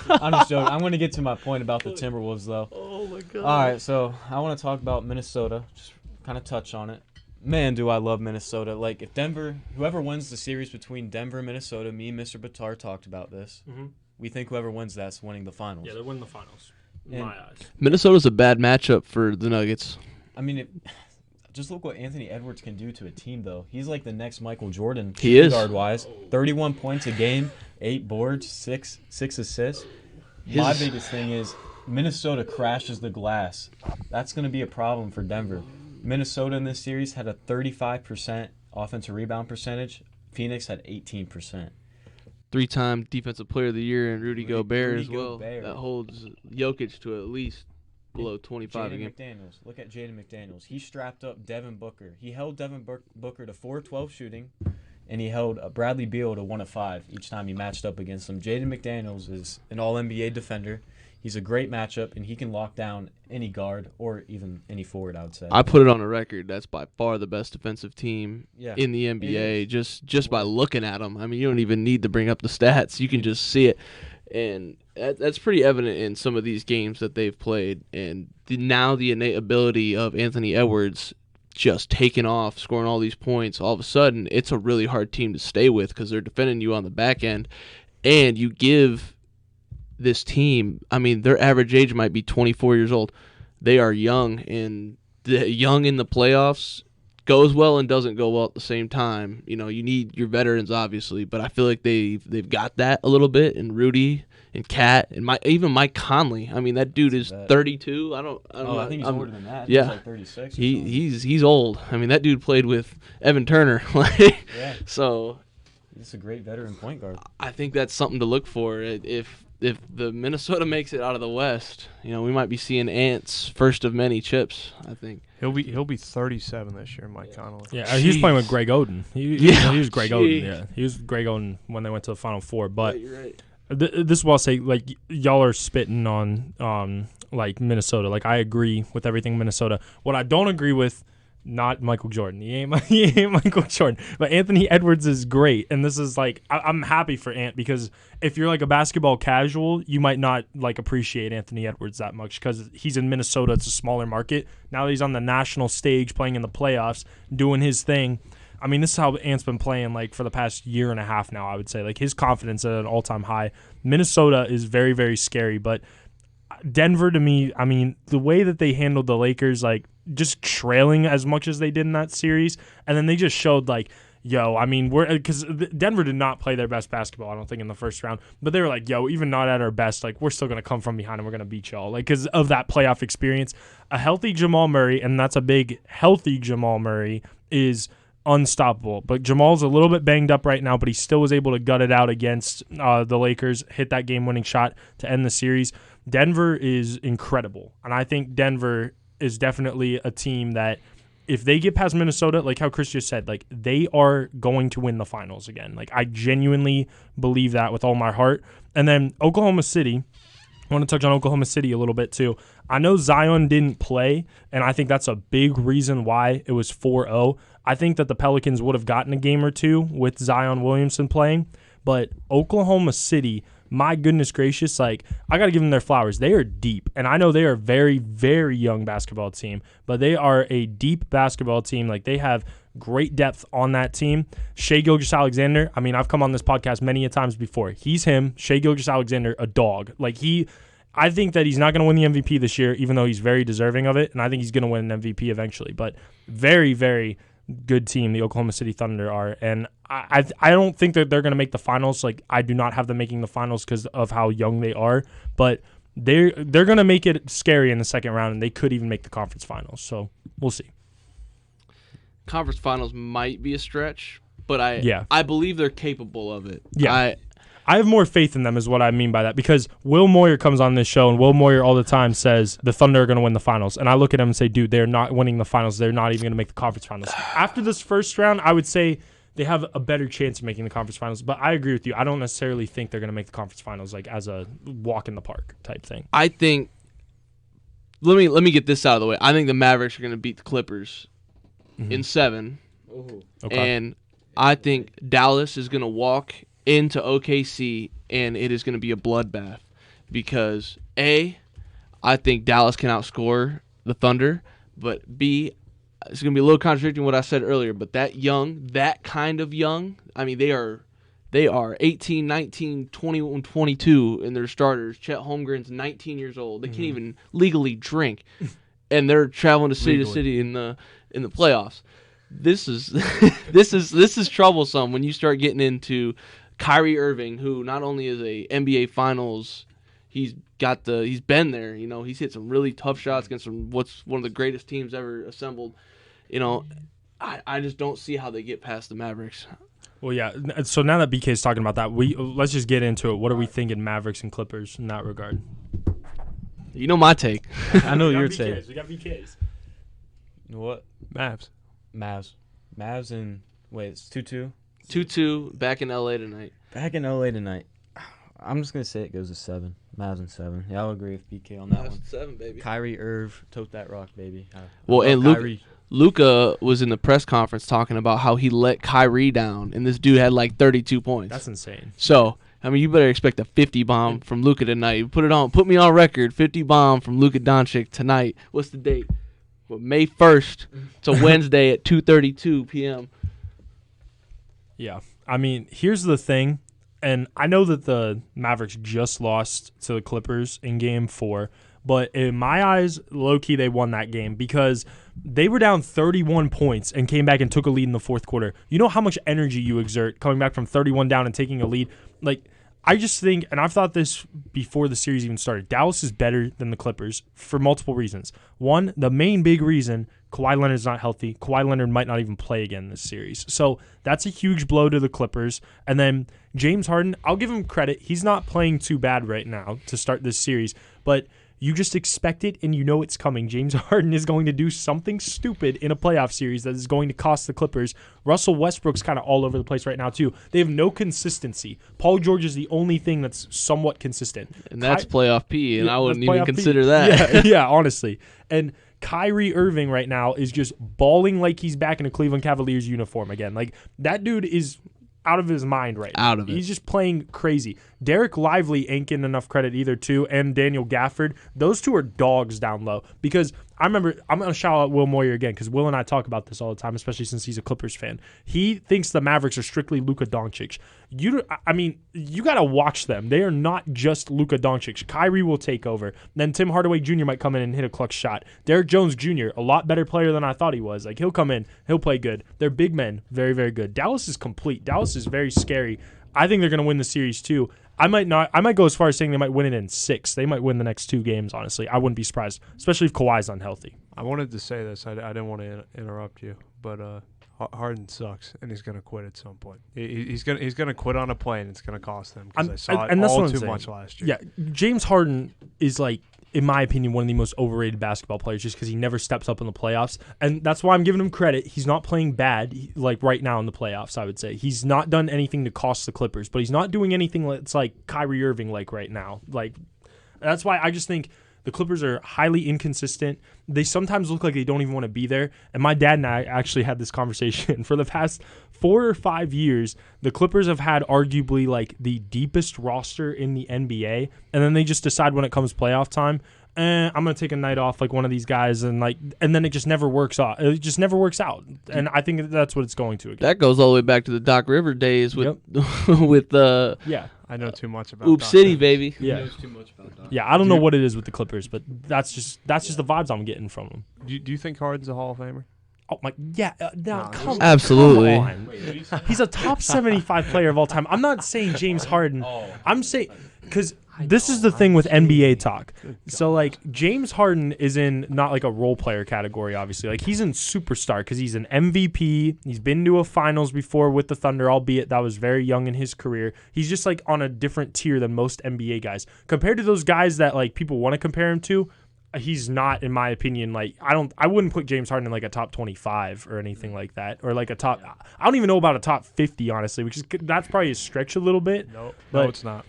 [SPEAKER 4] I'm just joking. I'm going to get to my point about the Timberwolves, though.
[SPEAKER 2] Oh, my God.
[SPEAKER 4] All right, so I want to talk about Minnesota, just kind of touch on it. Man, do I love Minnesota. Like, if Denver, whoever wins the series between Denver and Minnesota, me and Mr. Buttar talked about this. We think whoever wins that's winning the finals.
[SPEAKER 1] Yeah, they're winning the finals. In my eyes.
[SPEAKER 2] Minnesota's a bad matchup for the Nuggets.
[SPEAKER 4] I mean, just look what Anthony Edwards can do to a team, though. He's like the next Michael Jordan.
[SPEAKER 2] He is.
[SPEAKER 4] Guard-wise. 31 points a game, 8 boards, 6 assists. My biggest thing is Minnesota crashes the glass. That's going to be a problem for Denver. Minnesota in this series had a 35% offensive rebound percentage. Phoenix had 18%.
[SPEAKER 2] 3-time Defensive Player of the Year, and Rudy Gobert as well.
[SPEAKER 4] Gobert.
[SPEAKER 2] That holds Jokic to at least below 25 a game.
[SPEAKER 4] McDaniels. Look at Jaden McDaniels. He strapped up Devin Booker. He held Devin Booker to 4-12 shooting, and he held Bradley Beal to 1 of 5 each time he matched up against him. Jaden McDaniels is an All-NBA defender. He's a great matchup, and he can lock down any guard or even any forward, I would say.
[SPEAKER 2] I put it on the record. That's by far the best defensive team
[SPEAKER 4] Yeah,
[SPEAKER 2] in the NBA. Just by looking at them. I mean, you don't even need to bring up the stats. You can just see it. And that's pretty evident in some of these games that they've played. And now the innate ability of Anthony Edwards just taking off, scoring all these points, all of a sudden it's a really hard team to stay with because they're defending you on the back end. And you give this team, I mean, their average age might be 24 years old. They are young, and the young in the playoffs goes well and doesn't go well at the same time. You know, you need your veterans, obviously, but I feel like they've got that a little bit in Rudy and Cat and even Mike Conley. I mean, that dude is 32. I
[SPEAKER 4] think he's older than that.
[SPEAKER 2] Yeah,
[SPEAKER 4] he's like 36.
[SPEAKER 2] He's old. I mean, that dude played with Evan Turner. Like,
[SPEAKER 4] yeah.
[SPEAKER 2] So
[SPEAKER 4] He's a great veteran point guard.
[SPEAKER 2] I think that's something to look for. If the Minnesota makes it out of the West, you know, we might be seeing Ant's first of many chips, I think.
[SPEAKER 3] He'll be 37 this year, Mike Conley.
[SPEAKER 1] Yeah, he was playing with Greg Oden. He was Greg Oden. Yeah, he was Greg Oden when they went to the Final Four. But
[SPEAKER 2] yeah, you're right.
[SPEAKER 1] This is what I'll say. Like, y'all are spitting on like Minnesota. Like, I agree with everything Minnesota. What I don't agree with, not Michael Jordan. He ain't Michael Jordan. But Anthony Edwards is great. And this is like, I'm happy for Ant, because if you're like a basketball casual, you might not like appreciate Anthony Edwards that much because he's in Minnesota. It's a smaller market. Now that he's on the national stage playing in the playoffs, doing his thing. I mean, this is how Ant's been playing like for the past year and a half now, I would say. Like, his confidence at an all-time high. Minnesota is very, very scary. But Denver, to me, I mean, the way that they handled the Lakers, like, just trailing as much as they did in that series, and then they just showed, like, yo, I mean, because Denver did not play their best basketball, I don't think, in the first round, but they were like, yo, even not at our best, like, we're still going to come from behind and we're going to beat y'all, like, because of that playoff experience. A healthy Jamal Murray, and that's a big healthy Jamal Murray, is unstoppable. But Jamal's a little bit banged up right now, but he still was able to gut it out against the Lakers, hit that game-winning shot to end the series. Denver is incredible, and I think Denver is definitely a team that if they get past Minnesota, like how Kris just said, like, they are going to win the finals again. Like, I genuinely believe that with all my heart. And then Oklahoma City, I want to touch on Oklahoma City a little bit too. I know Zion didn't play, and I think that's a big reason why it was 4-0. I think that the Pelicans would have gotten a game or two with Zion Williamson playing, but Oklahoma City, my goodness gracious, like, I got to give them their flowers. They are deep, and I know they are a very, very young basketball team, but they are a deep basketball team. Like, they have great depth on that team. Shai Gilgeous-Alexander, I mean, I've come on this podcast many a times before. He's him. Shai Gilgeous-Alexander, a dog. Like, I think that he's not going to win the MVP this year, even though he's very deserving of it, and I think he's going to win an MVP eventually. But very, very good team the Oklahoma City Thunder are, and I don't think that they're going to make the finals. Like, I do not have them making the finals because of how young they are, but they're going to make it scary in the second round, and they could even make the conference finals. So we'll see.
[SPEAKER 2] Conference finals might be a stretch, but I believe they're capable of it.
[SPEAKER 1] Yeah. I have more faith in them is what I mean by that, because Will Moyer comes on this show, and Will Moyer all the time says the Thunder are going to win the finals. And I look at him and say, dude, they're not winning the finals. They're not even going to make the conference finals. After this first round, I would say they have a better chance of making the conference finals. But I agree with you. I don't necessarily think they're going to make the conference finals like as a walk in the park type thing.
[SPEAKER 2] I think let me get this out of the way. I think the Mavericks are going to beat the Clippers in 7.
[SPEAKER 4] Ooh.
[SPEAKER 1] Okay.
[SPEAKER 2] And I think Dallas is going to walk into OKC, and it is going to be a bloodbath because, A, I think Dallas can outscore the Thunder, but B, it's going to be a little contradicting what I said earlier, but that kind of young, I mean, they are 18, 19, 21, 22 in their starters. Chet Holmgren's 19 years old. They can't even legally drink, and they're traveling to city to city in the playoffs. This is this is troublesome when you start getting into Kyrie Irving, who not only is a NBA Finals, he's been there. You know, he's hit some really tough shots against what's one of the greatest teams ever assembled. You know, I just don't see how they get past the Mavericks.
[SPEAKER 1] Well, yeah. So now that BK is talking about that, let's just get into it. What are we thinking Mavericks and Clippers in that regard?
[SPEAKER 2] You know my take.
[SPEAKER 4] I know your
[SPEAKER 1] BKs.
[SPEAKER 4] take.
[SPEAKER 1] We got BKs.
[SPEAKER 4] What?
[SPEAKER 3] Mavs.
[SPEAKER 4] Mavs and wait, it's 2-2.
[SPEAKER 2] 2-2 back in LA tonight.
[SPEAKER 4] Back in LA tonight. I'm just gonna say it goes to 7. Mavs and 7. Yeah, I'll agree with BK on that one.
[SPEAKER 2] 7, baby.
[SPEAKER 4] Kyrie Irv, tote that rock, baby.
[SPEAKER 2] Well, and
[SPEAKER 4] Kyrie.
[SPEAKER 2] Luka was in the press conference talking about how he let Kyrie down, and this dude had like 32 points.
[SPEAKER 1] That's insane.
[SPEAKER 2] So, I mean, you better expect a 50 bomb from Luka tonight. Put me on record. 50 bomb from Luka Doncic tonight. What's the date? Well, May 1st. It's a Wednesday at 2:32 p.m.
[SPEAKER 1] Yeah. I mean, here's the thing, and I know that the Mavericks just lost to the Clippers in Game 4, but in my eyes, low-key, they won that game because they were down 31 points and came back and took a lead in the fourth quarter. You know how much energy you exert coming back from 31 down and taking a lead? Like, I just think, and I've thought this before the series even started, Dallas is better than the Clippers for multiple reasons. One, the main big reason, Kawhi Leonard's not healthy. Kawhi Leonard might not even play again this series. So that's a huge blow to the Clippers. And then James Harden, I'll give him credit. He's not playing too bad right now to start this series, but you just expect it and you know it's coming. James Harden is going to do something stupid in a playoff series that is going to cost the Clippers. Russell Westbrook's kind of all over the place right now too. They have no consistency. Paul George is the only thing that's somewhat consistent.
[SPEAKER 2] And that's playoff P, and I wouldn't even
[SPEAKER 1] playoff P.
[SPEAKER 2] consider that.
[SPEAKER 1] Yeah, honestly. And Kyrie Irving right now is just balling like he's back in a Cleveland Cavaliers uniform again. Like, that dude is out of his mind right now.
[SPEAKER 2] Out of it.
[SPEAKER 1] He's just playing crazy. Derek Lively ain't getting enough credit either, too, and Daniel Gafford. Those two are dogs down low because I remember, I'm going to shout out Will Moyer again because Will and I talk about this all the time, especially since he's a Clippers fan. He thinks the Mavericks are strictly Luka Doncic. You got to watch them. They are not just Luka Doncic. Kyrie will take over. Then Tim Hardaway Jr. might come in and hit a clutch shot. Derek Jones Jr., a lot better player than I thought he was. Like, he'll come in. He'll play good. They're big men. Very, very good. Dallas is complete. Dallas is very scary. I think they're going to win the series, too. I might go as far as saying they might win it in 6. They might win the next 2 games, honestly. I wouldn't be surprised, especially if Kawhi's unhealthy.
[SPEAKER 3] I wanted to say this. I didn't want to interrupt you, but Harden sucks, and he's going to quit at some point. He's going to quit on a plane. It's going to cost them because I saw it all too much last year.
[SPEAKER 1] Yeah, James Harden is, like, in my opinion, one of the most overrated basketball players just because he never steps up in the playoffs. And that's why I'm giving him credit. He's not playing bad, like right now in the playoffs, I would say. He's not done anything to cost the Clippers, but he's not doing anything that's like Kyrie Irving like right now. Like, that's why I just think the Clippers are highly inconsistent. They sometimes look like they don't even want to be there. And my dad and I actually had this conversation. For the past 4 or 5 years, the Clippers have had arguably like the deepest roster in the NBA. And then they just decide when it comes playoff time, I'm going to take a night off like one of these guys. And then it just never works out. It just never works out. And I think that's what it's going to again.
[SPEAKER 2] That goes all the way back to the Doc River days with
[SPEAKER 1] yeah.
[SPEAKER 3] I know too much about
[SPEAKER 2] Oop
[SPEAKER 3] Doc
[SPEAKER 2] City,
[SPEAKER 3] Rivers.
[SPEAKER 2] baby.
[SPEAKER 1] Yeah.
[SPEAKER 4] He knows too much about Doc.
[SPEAKER 1] Yeah, I don't know what it is with the Clippers, but that's just the vibes I'm getting from them.
[SPEAKER 3] Do you think Harden's a Hall of Famer?
[SPEAKER 1] Oh my, yeah, come
[SPEAKER 2] Absolutely.
[SPEAKER 1] on. He's a top 75 player of all time. I'm not saying James Harden. I'm saying because this is the thing with NBA talk. So like James Harden is in not like a role player category, obviously. Like he's in superstar because he's an MVP. He's been to a finals before with the Thunder, albeit that was very young in his career. He's just like on a different tier than most NBA guys compared to those guys that like people want to compare him to. He's not, in my opinion, like I wouldn't put James Harden in like a top 25 or anything like that, or like a top. I don't even know about a top 50, honestly, which is that's probably a stretch a little bit.
[SPEAKER 3] No,
[SPEAKER 1] but
[SPEAKER 3] it's not.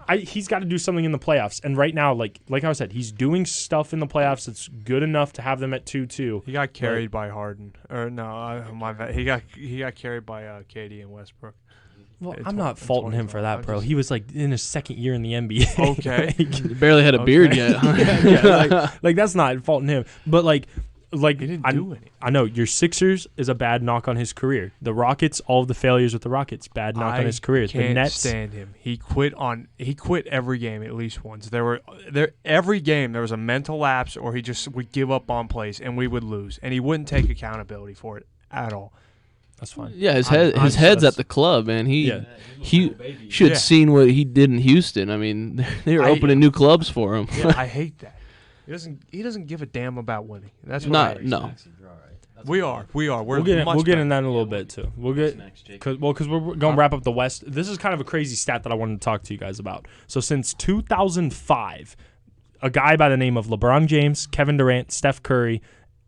[SPEAKER 1] He's got to do something in the playoffs, and right now, like I said, he's doing stuff in the playoffs that's good enough to have them at 2-2.
[SPEAKER 3] He got carried by Harden, or no, my bad. He got carried by KD and Westbrook.
[SPEAKER 1] Well, I'm not faulting him for that, bro. He was like in his second year in the NBA.
[SPEAKER 3] Okay.
[SPEAKER 2] He barely had a beard yet.
[SPEAKER 1] like that's not faulting him, but like
[SPEAKER 3] he didn't do anything.
[SPEAKER 1] I know your Sixers is a bad knock on his career. The Rockets, all of the failures with the Rockets, bad knock on his career.
[SPEAKER 3] Can't
[SPEAKER 1] the Nets,
[SPEAKER 3] stand him. He quit every game at least once. Every game there was a mental lapse, or he just would give up on plays and we would lose, and he wouldn't take accountability for it at all.
[SPEAKER 1] That's fine.
[SPEAKER 2] Yeah, his head's at the club, man. He should have seen what he did in Houston. I mean, they were opening new clubs for him.
[SPEAKER 3] Yeah, I hate that. He doesn't give a damn about winning. That's what I hate.
[SPEAKER 2] No.
[SPEAKER 3] We are. We're
[SPEAKER 1] We'll get
[SPEAKER 3] much
[SPEAKER 1] in that in a
[SPEAKER 4] Yeah,
[SPEAKER 1] little bit too. We'll
[SPEAKER 4] What's
[SPEAKER 1] get
[SPEAKER 4] next, Jake?
[SPEAKER 1] because we're going to wrap up the West. This is kind of a crazy stat that I wanted to talk to you guys about. So since 2005, a guy by the name of LeBron James, Kevin Durant, Steph Curry,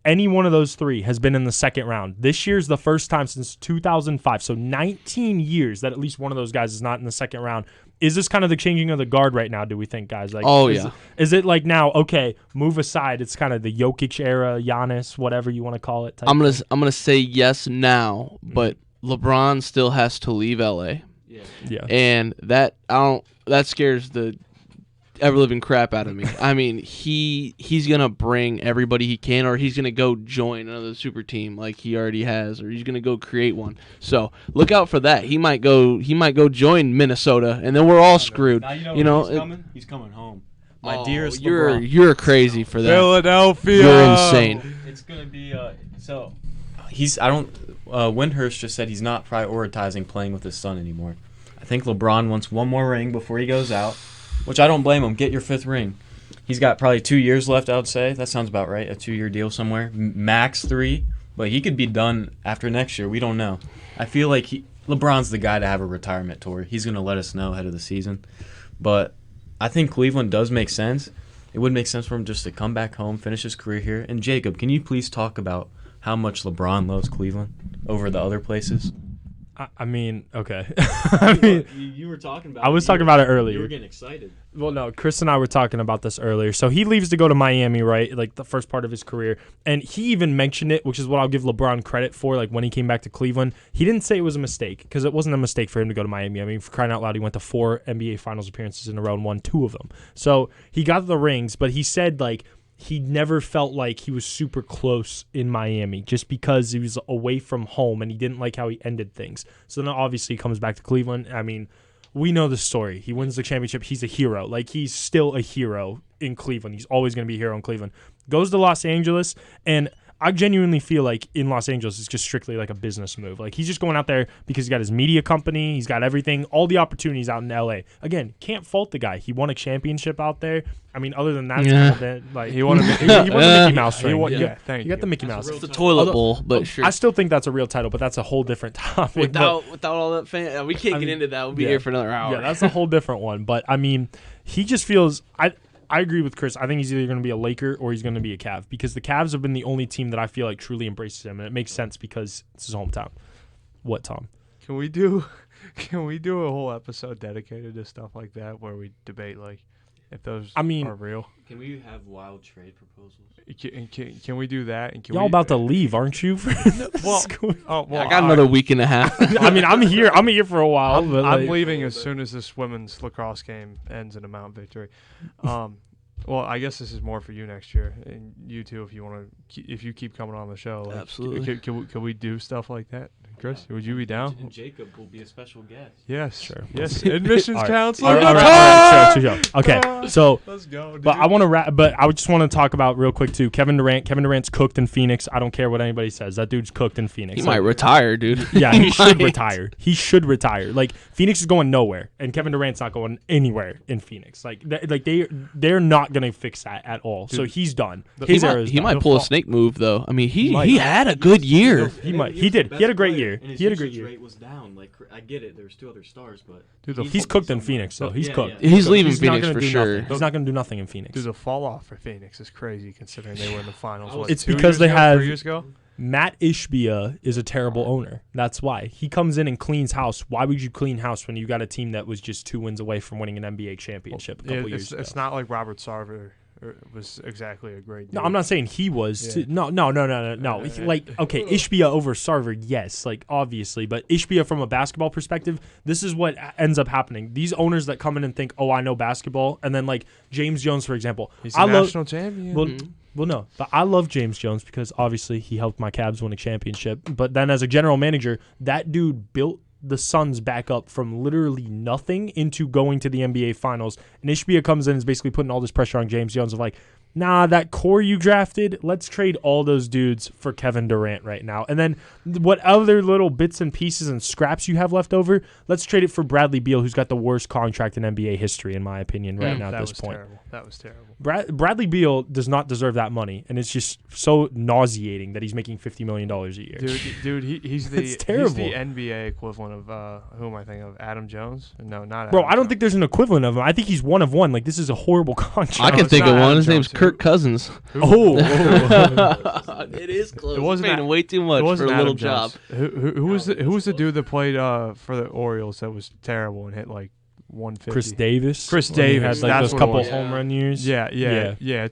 [SPEAKER 1] any one of those three has been in the second round. This year's the first time since 2005. So 19 years that at least one of those guys is not in the second round. Is this kind of the changing of the guard right now, do we think, guys? Like, Is it like now, okay, move aside, it's kind of the Jokic era, Giannis, whatever you want to call it?
[SPEAKER 2] I'm gonna say yes now, but LeBron still has to leave LA.
[SPEAKER 1] Yeah.
[SPEAKER 2] And that scares the ever living crap out of me. I mean, he's gonna bring everybody he can, or he's gonna go join another super team like he already has, or he's gonna go create one. So look out for that. He might go join Minnesota, and then we're all screwed.
[SPEAKER 4] Now
[SPEAKER 2] you know,
[SPEAKER 4] he's coming. He's coming home. My dearest
[SPEAKER 2] you're
[SPEAKER 4] LeBron.
[SPEAKER 2] you're crazy for that.
[SPEAKER 3] Philadelphia.
[SPEAKER 2] You're insane.
[SPEAKER 4] It's gonna be so. Windhurst just said he's not prioritizing playing with his son anymore. I think LeBron wants one more ring before he goes out, which I don't blame him. Get your 5th ring. He's got probably 2 years left, I would say. That sounds about right. A 2-year deal somewhere. Max 3. But he could be done after next year. We don't know. I feel like LeBron's the guy to have a retirement tour. He's going to let us know ahead of the season. But I think Cleveland does make sense. It would make sense for him just to come back home, finish his career here. And Jacob, can you please talk about how much LeBron loves Cleveland over the other places?
[SPEAKER 1] I mean, okay.
[SPEAKER 4] You were talking about
[SPEAKER 1] I was talking about it earlier.
[SPEAKER 4] You were getting excited.
[SPEAKER 1] Well, no, Chris and I were talking about this earlier. So he leaves to go to Miami, right? Like the first part of his career. And he even mentioned it, which is what I'll give LeBron credit for. Like when he came back to Cleveland, he didn't say it was a mistake because it wasn't a mistake for him to go to Miami. I mean, for crying out loud, he went to 4 NBA Finals appearances in a row and won 2 of them. So he got the rings, but he said like he never felt like he was super close in Miami just because he was away from home and he didn't like how he ended things. So then obviously he comes back to Cleveland. I mean, we know the story. He wins the championship. He's a hero. Like, he's still a hero in Cleveland. He's always going to be a hero in Cleveland. Goes to Los Angeles, and I genuinely feel like in Los Angeles it's just strictly like a business move. Like, he's just going out there because he's got his media company, he's got everything, all the opportunities out in LA. Again, can't fault the guy. He won a championship out there. I mean, other than that, like
[SPEAKER 3] he won a
[SPEAKER 1] he won the Mickey Mouse ring.
[SPEAKER 3] Thank
[SPEAKER 1] you got the Mickey Mouse.
[SPEAKER 2] It's a toilet bowl, but sure.
[SPEAKER 1] I still think that's a real title, but that's a whole different topic.
[SPEAKER 2] Without all that fan, we can't get into that. We'll be here for another hour.
[SPEAKER 1] Yeah, that's a whole different one. But I mean, he just feels. I agree with Chris. I think he's either going to be a Laker or he's going to be a Cav because the Cavs have been the only team that I feel like truly embraces him, and it makes sense because it's his hometown. What, Tom?
[SPEAKER 3] Can we do a whole episode dedicated to stuff like that where we debate like if those are real?
[SPEAKER 4] Can we have wild trade proposals?
[SPEAKER 3] Can we do that? And
[SPEAKER 1] Y'all about to leave, aren't you?
[SPEAKER 3] Well,
[SPEAKER 2] I got another week and a half.
[SPEAKER 1] I mean, I'm here. I'm here for a while.
[SPEAKER 3] I'm leaving as soon as this women's lacrosse game ends in a Mount victory. Well, I guess this is more for you next year, and you too, if you keep coming on the show. Like,
[SPEAKER 2] absolutely.
[SPEAKER 3] Can we do stuff like that, Chris? Would you be down?
[SPEAKER 4] And Jacob will be a special guest.
[SPEAKER 3] Yes,
[SPEAKER 1] sure.
[SPEAKER 3] Yes, admissions counselor.
[SPEAKER 1] All right. Okay, so
[SPEAKER 3] let's go. Dude.
[SPEAKER 1] But I want to wrap. But I just want to talk about real quick too. Kevin Durant. Kevin Durant's cooked in Phoenix. I don't care what anybody says. That dude's cooked in Phoenix.
[SPEAKER 2] He might retire, dude.
[SPEAKER 1] Yeah, he should retire. He should retire. Like, Phoenix is going nowhere, and Kevin Durant's not going anywhere in Phoenix. Like they're not gonna fix that at all. Dude, so he's done.
[SPEAKER 2] He might pull a snake move though. I mean, he had a good year.
[SPEAKER 1] He might. He did. He had a great year. He had a great year.
[SPEAKER 4] Rate was down. Like, I get it. There's 2 other stars, but
[SPEAKER 1] he's cooked in Phoenix. So he's cooked.
[SPEAKER 2] He's leaving Phoenix for sure.
[SPEAKER 1] He's not gonna do nothing in Phoenix.
[SPEAKER 3] Dude, the fall off for Phoenix is crazy considering they were in the finals.
[SPEAKER 1] It's because they have
[SPEAKER 3] 3 years ago.
[SPEAKER 1] Matt Ishbia is a terrible owner. That's why. He comes in and cleans house. Why would you clean house when you got a team that was just 2 wins away from winning an NBA championship a couple years ago?
[SPEAKER 3] It's not like Robert Sarver was exactly a great dude.
[SPEAKER 1] No, I'm not saying he was.
[SPEAKER 3] Yeah.
[SPEAKER 1] No. Okay, Ishbia over Sarver, yes, like, obviously. But Ishbia from a basketball perspective, this is what ends up happening. These owners that come in and think, oh, I know basketball, and then, like, James Jones, for example.
[SPEAKER 3] He's a national champion.
[SPEAKER 1] Well, no, but I love James Jones because obviously he helped my Cavs win a championship. But then as a general manager, that dude built the Suns back up from literally nothing into going to the NBA Finals. And Ishbia comes in and is basically putting all this pressure on James Jones of like, nah, that core you drafted, let's trade all those dudes for Kevin Durant right now. And then what other little bits and pieces and scraps you have left over, let's trade it for Bradley Beal, who's got the worst contract in NBA history, in my opinion, right now at this point.
[SPEAKER 3] Terrible. That was terrible.
[SPEAKER 1] Bradley Beal does not deserve that money, and it's just so nauseating that he's making $50 million a year.
[SPEAKER 3] Dude, he's the
[SPEAKER 1] terrible.
[SPEAKER 3] He's the NBA equivalent of who am I thinking of? Adam Jones? No, not
[SPEAKER 1] Bro,
[SPEAKER 3] Adam
[SPEAKER 1] I don't
[SPEAKER 3] Jones.
[SPEAKER 1] think there's an equivalent of him. I think he's one of one. Like, this is a horrible contract.
[SPEAKER 2] I can
[SPEAKER 3] it's
[SPEAKER 2] think
[SPEAKER 3] not
[SPEAKER 2] of one.
[SPEAKER 3] Adam
[SPEAKER 2] His name's
[SPEAKER 3] Jones.
[SPEAKER 2] Kirk Cousins.
[SPEAKER 1] Oh,
[SPEAKER 2] It is close.
[SPEAKER 3] It wasn't
[SPEAKER 2] Paying
[SPEAKER 3] Ad-
[SPEAKER 2] way too much
[SPEAKER 3] It
[SPEAKER 2] for a
[SPEAKER 3] wasn't
[SPEAKER 2] little
[SPEAKER 3] Adam
[SPEAKER 2] job.
[SPEAKER 3] Jones. Who was the dude that played for the Orioles that was terrible and hit like 150?
[SPEAKER 1] Chris Davis.
[SPEAKER 3] Chris
[SPEAKER 1] When he
[SPEAKER 3] Davis,
[SPEAKER 1] had like
[SPEAKER 3] that's
[SPEAKER 1] those
[SPEAKER 3] what it
[SPEAKER 1] couple
[SPEAKER 3] was.
[SPEAKER 1] home run years.
[SPEAKER 3] Yeah.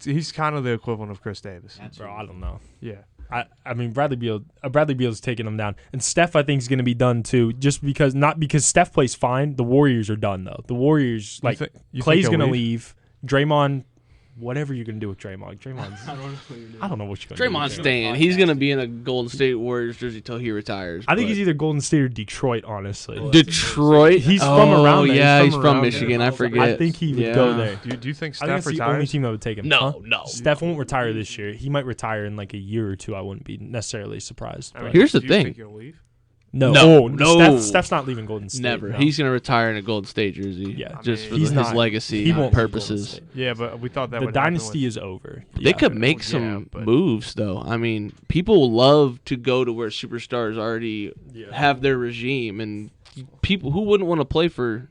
[SPEAKER 3] He's kind of the equivalent of Chris Davis.
[SPEAKER 1] Bro, I don't know.
[SPEAKER 3] Yeah.
[SPEAKER 1] I mean Bradley Beal's taking them down, and Steph I think is going to be done too. Just because not because Steph plays fine, the Warriors are done though. The Warriors
[SPEAKER 3] You
[SPEAKER 1] Clay's
[SPEAKER 3] think
[SPEAKER 1] going to
[SPEAKER 3] he'll
[SPEAKER 1] leave. Draymond, whatever you're going to do with Draymond's. I don't know what you're going to do.
[SPEAKER 2] Draymond's
[SPEAKER 1] with
[SPEAKER 2] staying. He's going to be in a Golden State Warriors jersey till he retires.
[SPEAKER 1] I think
[SPEAKER 2] but-
[SPEAKER 1] he's either Golden State or Detroit. Honestly,
[SPEAKER 2] Detroit.
[SPEAKER 1] He's from around there.
[SPEAKER 2] Yeah, he's
[SPEAKER 1] from
[SPEAKER 2] from
[SPEAKER 1] around
[SPEAKER 2] Michigan.
[SPEAKER 1] there.
[SPEAKER 2] I forget.
[SPEAKER 1] I think he would go
[SPEAKER 2] Yeah.
[SPEAKER 1] there.
[SPEAKER 3] Do you think
[SPEAKER 1] I think
[SPEAKER 3] Steph
[SPEAKER 1] that's the only
[SPEAKER 3] retires?
[SPEAKER 1] team that would take him.
[SPEAKER 2] No,
[SPEAKER 1] Huh?
[SPEAKER 2] no.
[SPEAKER 1] Steph won't retire this year. He might retire in like a year or two. I wouldn't be necessarily surprised.
[SPEAKER 3] I mean,
[SPEAKER 1] but-
[SPEAKER 2] Here's the
[SPEAKER 3] do you
[SPEAKER 2] thing.
[SPEAKER 3] think he'll leave?
[SPEAKER 1] No,
[SPEAKER 2] No.
[SPEAKER 1] Steph's not leaving Golden State.
[SPEAKER 2] Never.
[SPEAKER 1] no.
[SPEAKER 2] He's going to retire in a Golden State jersey.
[SPEAKER 1] Yeah.
[SPEAKER 2] Just
[SPEAKER 3] I
[SPEAKER 2] for
[SPEAKER 3] mean,
[SPEAKER 1] he's
[SPEAKER 2] his
[SPEAKER 1] not-
[SPEAKER 2] legacy
[SPEAKER 1] he won't leave Golden
[SPEAKER 2] purposes.
[SPEAKER 1] State.
[SPEAKER 3] Yeah, but we thought that
[SPEAKER 1] The
[SPEAKER 3] would happen
[SPEAKER 1] dynasty
[SPEAKER 3] with-
[SPEAKER 1] is over.
[SPEAKER 2] They could
[SPEAKER 3] but-
[SPEAKER 2] make
[SPEAKER 3] yeah,
[SPEAKER 2] some
[SPEAKER 3] but-
[SPEAKER 2] moves, though. I mean, people love to go to where superstars already have their regime, and people who wouldn't want to play for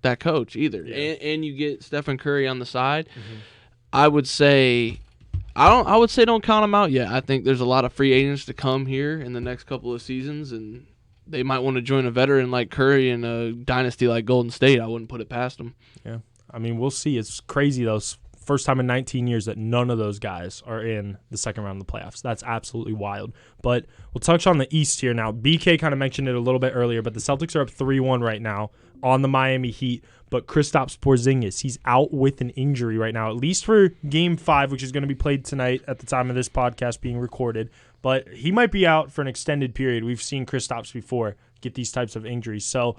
[SPEAKER 2] that coach either.
[SPEAKER 1] Yeah.
[SPEAKER 2] And you get Stephen Curry on the side.
[SPEAKER 1] Mm-hmm.
[SPEAKER 2] I would say, I would say don't count him out yet. I think there's a lot of free agents to come here in the next couple of seasons, and they might want to join a veteran like Curry in a dynasty like Golden State. I wouldn't put it past them.
[SPEAKER 1] Yeah. I mean, we'll see. It's crazy, though. First time in 19 years that none of those guys are in the second round of the playoffs. That's absolutely wild. But we'll touch on the East here now. BK kind of mentioned it a little bit earlier, but the Celtics are up 3-1 right now on the Miami Heat. But Kristaps Porzingis, he's out with an injury right now, at least for Game 5, which is going to be played tonight at the time of this podcast being recorded. But he might be out for an extended period. We've seen Kristaps before get these types of injuries. So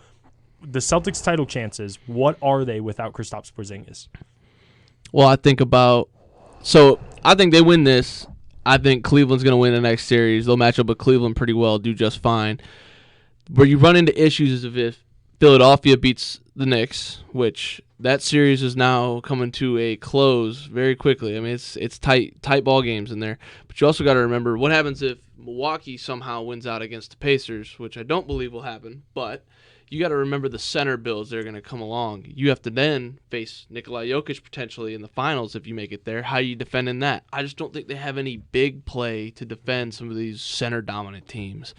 [SPEAKER 1] the Celtics' title chances, what are they without Kristaps Porzingis?
[SPEAKER 2] Well, I think they win this. I think Cleveland's going to win the next series. They'll match up with Cleveland pretty well, do just fine. Where you run into issues is if Philadelphia beats the Knicks, which that series is now coming to a close very quickly. I mean, it's tight ball games in there. But you also got to remember what happens if Milwaukee somehow wins out against the Pacers, which I don't believe will happen, but you got to remember the center builds that are going to come along. You have to then face Nikola Jokic potentially in the finals if you make it there. How are you defending that? I just don't think they have any big play to defend some of these center-dominant teams.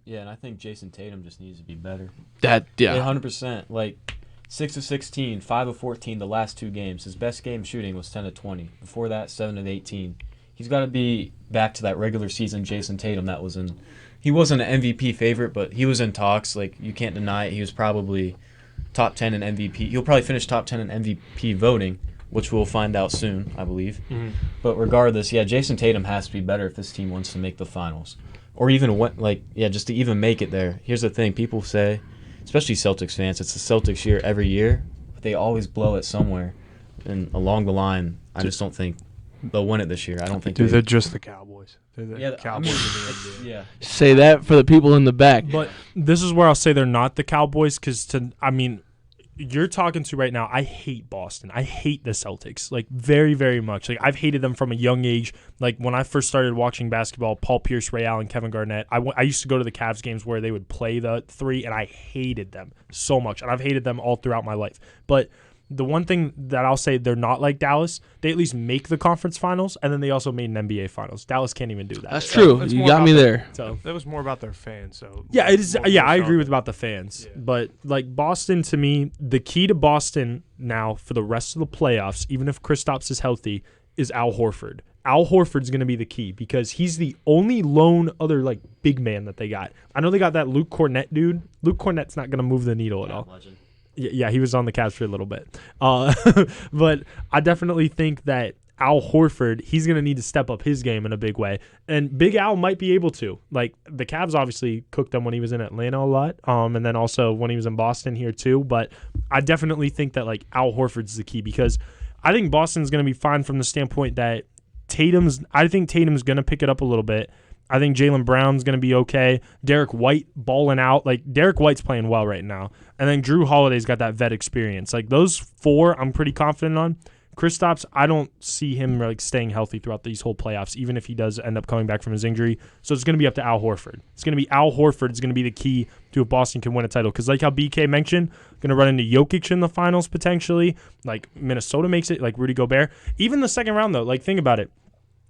[SPEAKER 4] Yeah, and I think Jason Tatum just needs to be better.
[SPEAKER 2] Yeah.
[SPEAKER 4] 100%. Like 6 of 16, 5 of 14 the last 2 games. His best game shooting was 10 of 20. Before that, 7 of 18. He's got to be back to that regular season Jason Tatum that was in. He wasn't an MVP favorite, but he was in talks. Like, you can't deny it. He was probably top 10 in MVP. He'll probably finish top 10 in MVP voting, which we'll find out soon, I believe.
[SPEAKER 1] Mm-hmm.
[SPEAKER 4] But regardless, yeah, Jason Tatum has to be better if this team wants to make the finals. Or even, just to even make it there. Here's the thing. People say, especially Celtics fans, it's the Celtics year every year, but they always blow it somewhere. And along the line, I just don't think they'll win it this year. I don't think
[SPEAKER 3] Dude, they're just the Cowboys. They're the
[SPEAKER 4] Yeah,
[SPEAKER 3] Cowboys
[SPEAKER 4] I mean,
[SPEAKER 3] in the NBA.
[SPEAKER 4] yeah.
[SPEAKER 2] Say that for the people in the back.
[SPEAKER 1] But this is where I'll say they're not the Cowboys because, you're talking to right now, I hate Boston. I hate the Celtics, like, very, very much. Like, I've hated them from a young age. Like, when I first started watching basketball, Paul Pierce, Ray Allen, Kevin Garnett, I used to go to the Cavs games where they would play the 3, and I hated them so much. And I've hated them all throughout my life. But the one thing that I'll say they're not like Dallas, they at least make the conference finals, and then they also made an NBA finals. Dallas can't even do that.
[SPEAKER 2] That's true.
[SPEAKER 3] It's
[SPEAKER 2] You
[SPEAKER 3] more
[SPEAKER 2] got
[SPEAKER 3] about
[SPEAKER 2] me
[SPEAKER 3] the-
[SPEAKER 2] there.
[SPEAKER 1] So
[SPEAKER 3] That was more about their fans. So
[SPEAKER 1] yeah, it is.
[SPEAKER 3] more
[SPEAKER 1] Yeah, I
[SPEAKER 3] so
[SPEAKER 1] agree with
[SPEAKER 3] than-
[SPEAKER 1] about the fans.
[SPEAKER 3] Yeah.
[SPEAKER 1] But like Boston, to me, the key to Boston now for the rest of the playoffs, even if Kristaps is healthy, is Al Horford. Al Horford's going to be the key because he's the only lone other like big man that they got. I know they got that Luke Cornett dude. Luke Cornett's not going to move the needle at all.
[SPEAKER 4] Legend.
[SPEAKER 1] Yeah, he was on the Cavs for a little bit. But I definitely think that Al Horford, he's going to need to step up his game in a big way. And Big Al might be able to. Like, the Cavs obviously cooked them when he was in Atlanta a lot, and then also when he was in Boston here too. But I definitely think that, like, Al Horford's the key because I think Boston's going to be fine from the standpoint that I think Tatum's going to pick it up a little bit. I think Jaylen Brown's going to be okay. Derek White balling out. Like, Derek White's playing well right now. And then Drew Holiday's got that vet experience. Like, those four I'm pretty confident on. Kristaps, I don't see him like staying healthy throughout these whole playoffs, even if he does end up coming back from his injury. So it's going to be up to Al Horford. It's going to be Al Horford is going to be the key to if Boston can win a title. Because like how BK mentioned, going to run into Jokic in the finals potentially. Like, Minnesota makes it, like Rudy Gobert. Even the second round, though, like, think about it.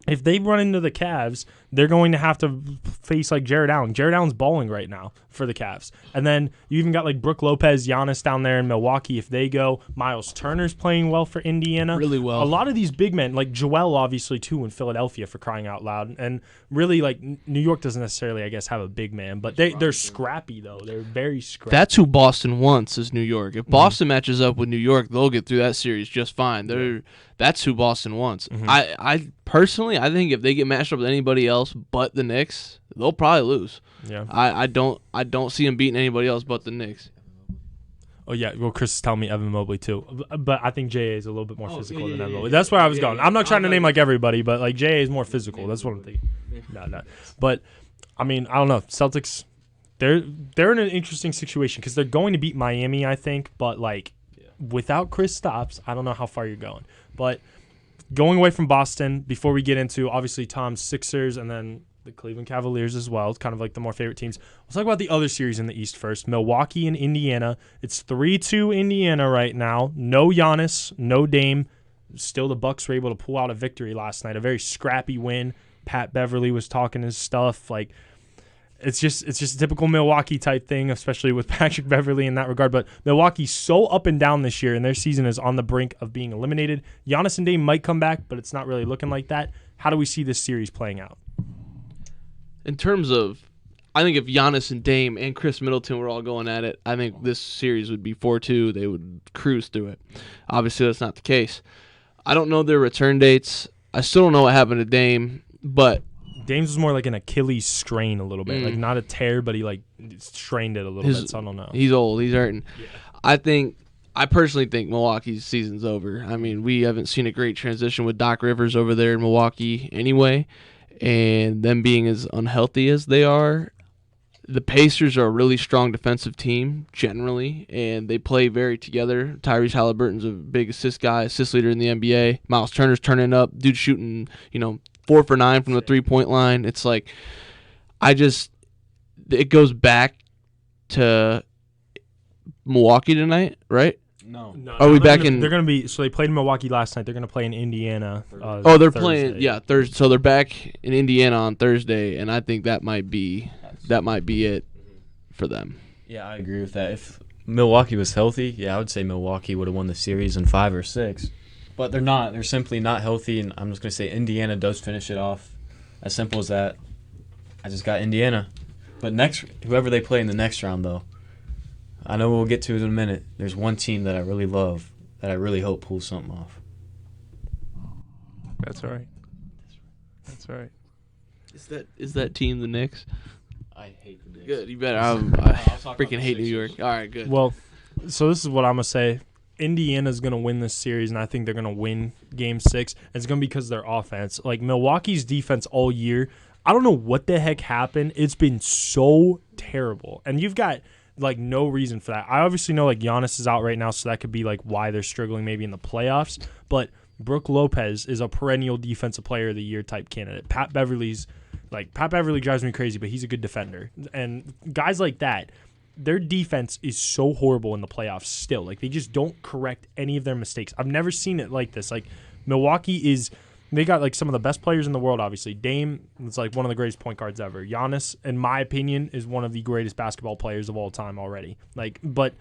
[SPEAKER 1] If they run into the Cavs, they're going to have to face like Jared Allen. Jared Allen's balling right now for the Cavs. And then you even got like Brook Lopez, Giannis down there in Milwaukee. If they go, Miles Turner's playing well for Indiana.
[SPEAKER 2] Really well.
[SPEAKER 1] A lot of these big men, like Joel obviously too in Philadelphia for crying out loud. And really like New York doesn't necessarily, I guess, have a big man. But they're scrappy though. They're very scrappy.
[SPEAKER 2] That's who Boston wants is New York. If Boston matches up with New York, they'll get through that series just fine. That's who Boston wants. I personally, I think if they get matched up with anybody else but the Knicks, they'll probably lose.
[SPEAKER 1] Yeah.
[SPEAKER 2] I don't see them beating anybody else but the Knicks.
[SPEAKER 1] Oh, yeah. Well, Chris is telling me Evan Mobley, too. But I think J.A. is a little bit more physical than Evan Mobley. That's where I was going. I'm not trying to name like everybody, but like J.A. is more physical. That's what I'm thinking. No. But, I mean, I don't know. Celtics, they're in an interesting situation because they're going to beat Miami, I think. But, like, without Kristaps, I don't know how far you're going. But going away from Boston, before we get into, obviously, Tom's Sixers and then the Cleveland Cavaliers as well. It's kind of like the more favorite teams. Let's talk about the other series in the East first. Milwaukee and Indiana. It's 3-2 Indiana right now. No Giannis, no Dame. Still, the Bucks were able to pull out a victory last night. A very scrappy win. Pat Beverly was talking his stuff. Like, it's just a typical Milwaukee type thing, especially with Patrick Beverly in that regard. But Milwaukee's so up and down this year, and their season is on the brink of being eliminated. Giannis and Dame might come back, but it's not really looking like that. How do we see this series playing out?
[SPEAKER 2] In terms of, I think if Giannis and Dame and Chris Middleton were all going at it, I think this series would be 4-2. They would cruise through it. Obviously, that's not the case. I don't know their return dates. I still don't know what happened to Dame, but
[SPEAKER 1] Dame's was more like an Achilles strain a little bit. Like, not a tear, but he, like, strained it a little bit, so I don't know.
[SPEAKER 2] He's old. He's hurting. Yeah. I personally think Milwaukee's season's over. I mean, we haven't seen a great transition with Doc Rivers over there in Milwaukee anyway, and them being as unhealthy as they are. The Pacers are a really strong defensive team generally, and they play very together. Tyrese Halliburton's a big assist guy, assist leader in the NBA. Miles Turner's turning up. Dude shooting, 4 for 9 from the 3-point line. It's like, it goes back to Milwaukee tonight, right?
[SPEAKER 4] No.
[SPEAKER 2] Are we back in?
[SPEAKER 1] They're going to be. So they played in Milwaukee last night. They're going to play in Indiana.
[SPEAKER 2] They're
[SPEAKER 1] Thursday.
[SPEAKER 2] playing. Yeah, Thursday. So they're back in Indiana on Thursday, and I think that might be it for them.
[SPEAKER 4] Yeah, I agree with that. If Milwaukee was healthy, I would say Milwaukee would have won the series in 5 or 6. But they're not. They're simply not healthy, and I'm just going to say Indiana does finish it off. As simple as that. I just got Indiana. But whoever they play in the next round, though, I know we'll get to it in a minute. There's one team that I really love that I really hope pulls something off.
[SPEAKER 3] That's all right. That's all right.
[SPEAKER 2] Is that team the Knicks?
[SPEAKER 4] I hate the Knicks.
[SPEAKER 2] Good. You better. I freaking hate New York. All right, good.
[SPEAKER 1] Well, so this is what I'm going to say. Indiana's going to win this series, and I think they're going to win Game 6. It's going to be because of their offense. Like, Milwaukee's defense all year, I don't know what the heck happened. It's been so terrible. And you've got, like, no reason for that. I obviously know, like, Giannis is out right now, so that could be, like, why they're struggling maybe in the playoffs. But Brook Lopez is a perennial defensive player of the year type candidate. Pat Beverly drives me crazy, but he's a good defender. And guys like that, their defense is so horrible in the playoffs still. Like, they just don't correct any of their mistakes. I've never seen it like this. Like, Milwaukee they got, like, some of the best players in the world, obviously. Dame is, like, one of the greatest point guards ever. Giannis, in my opinion, is one of the greatest basketball players of all time already. Like, but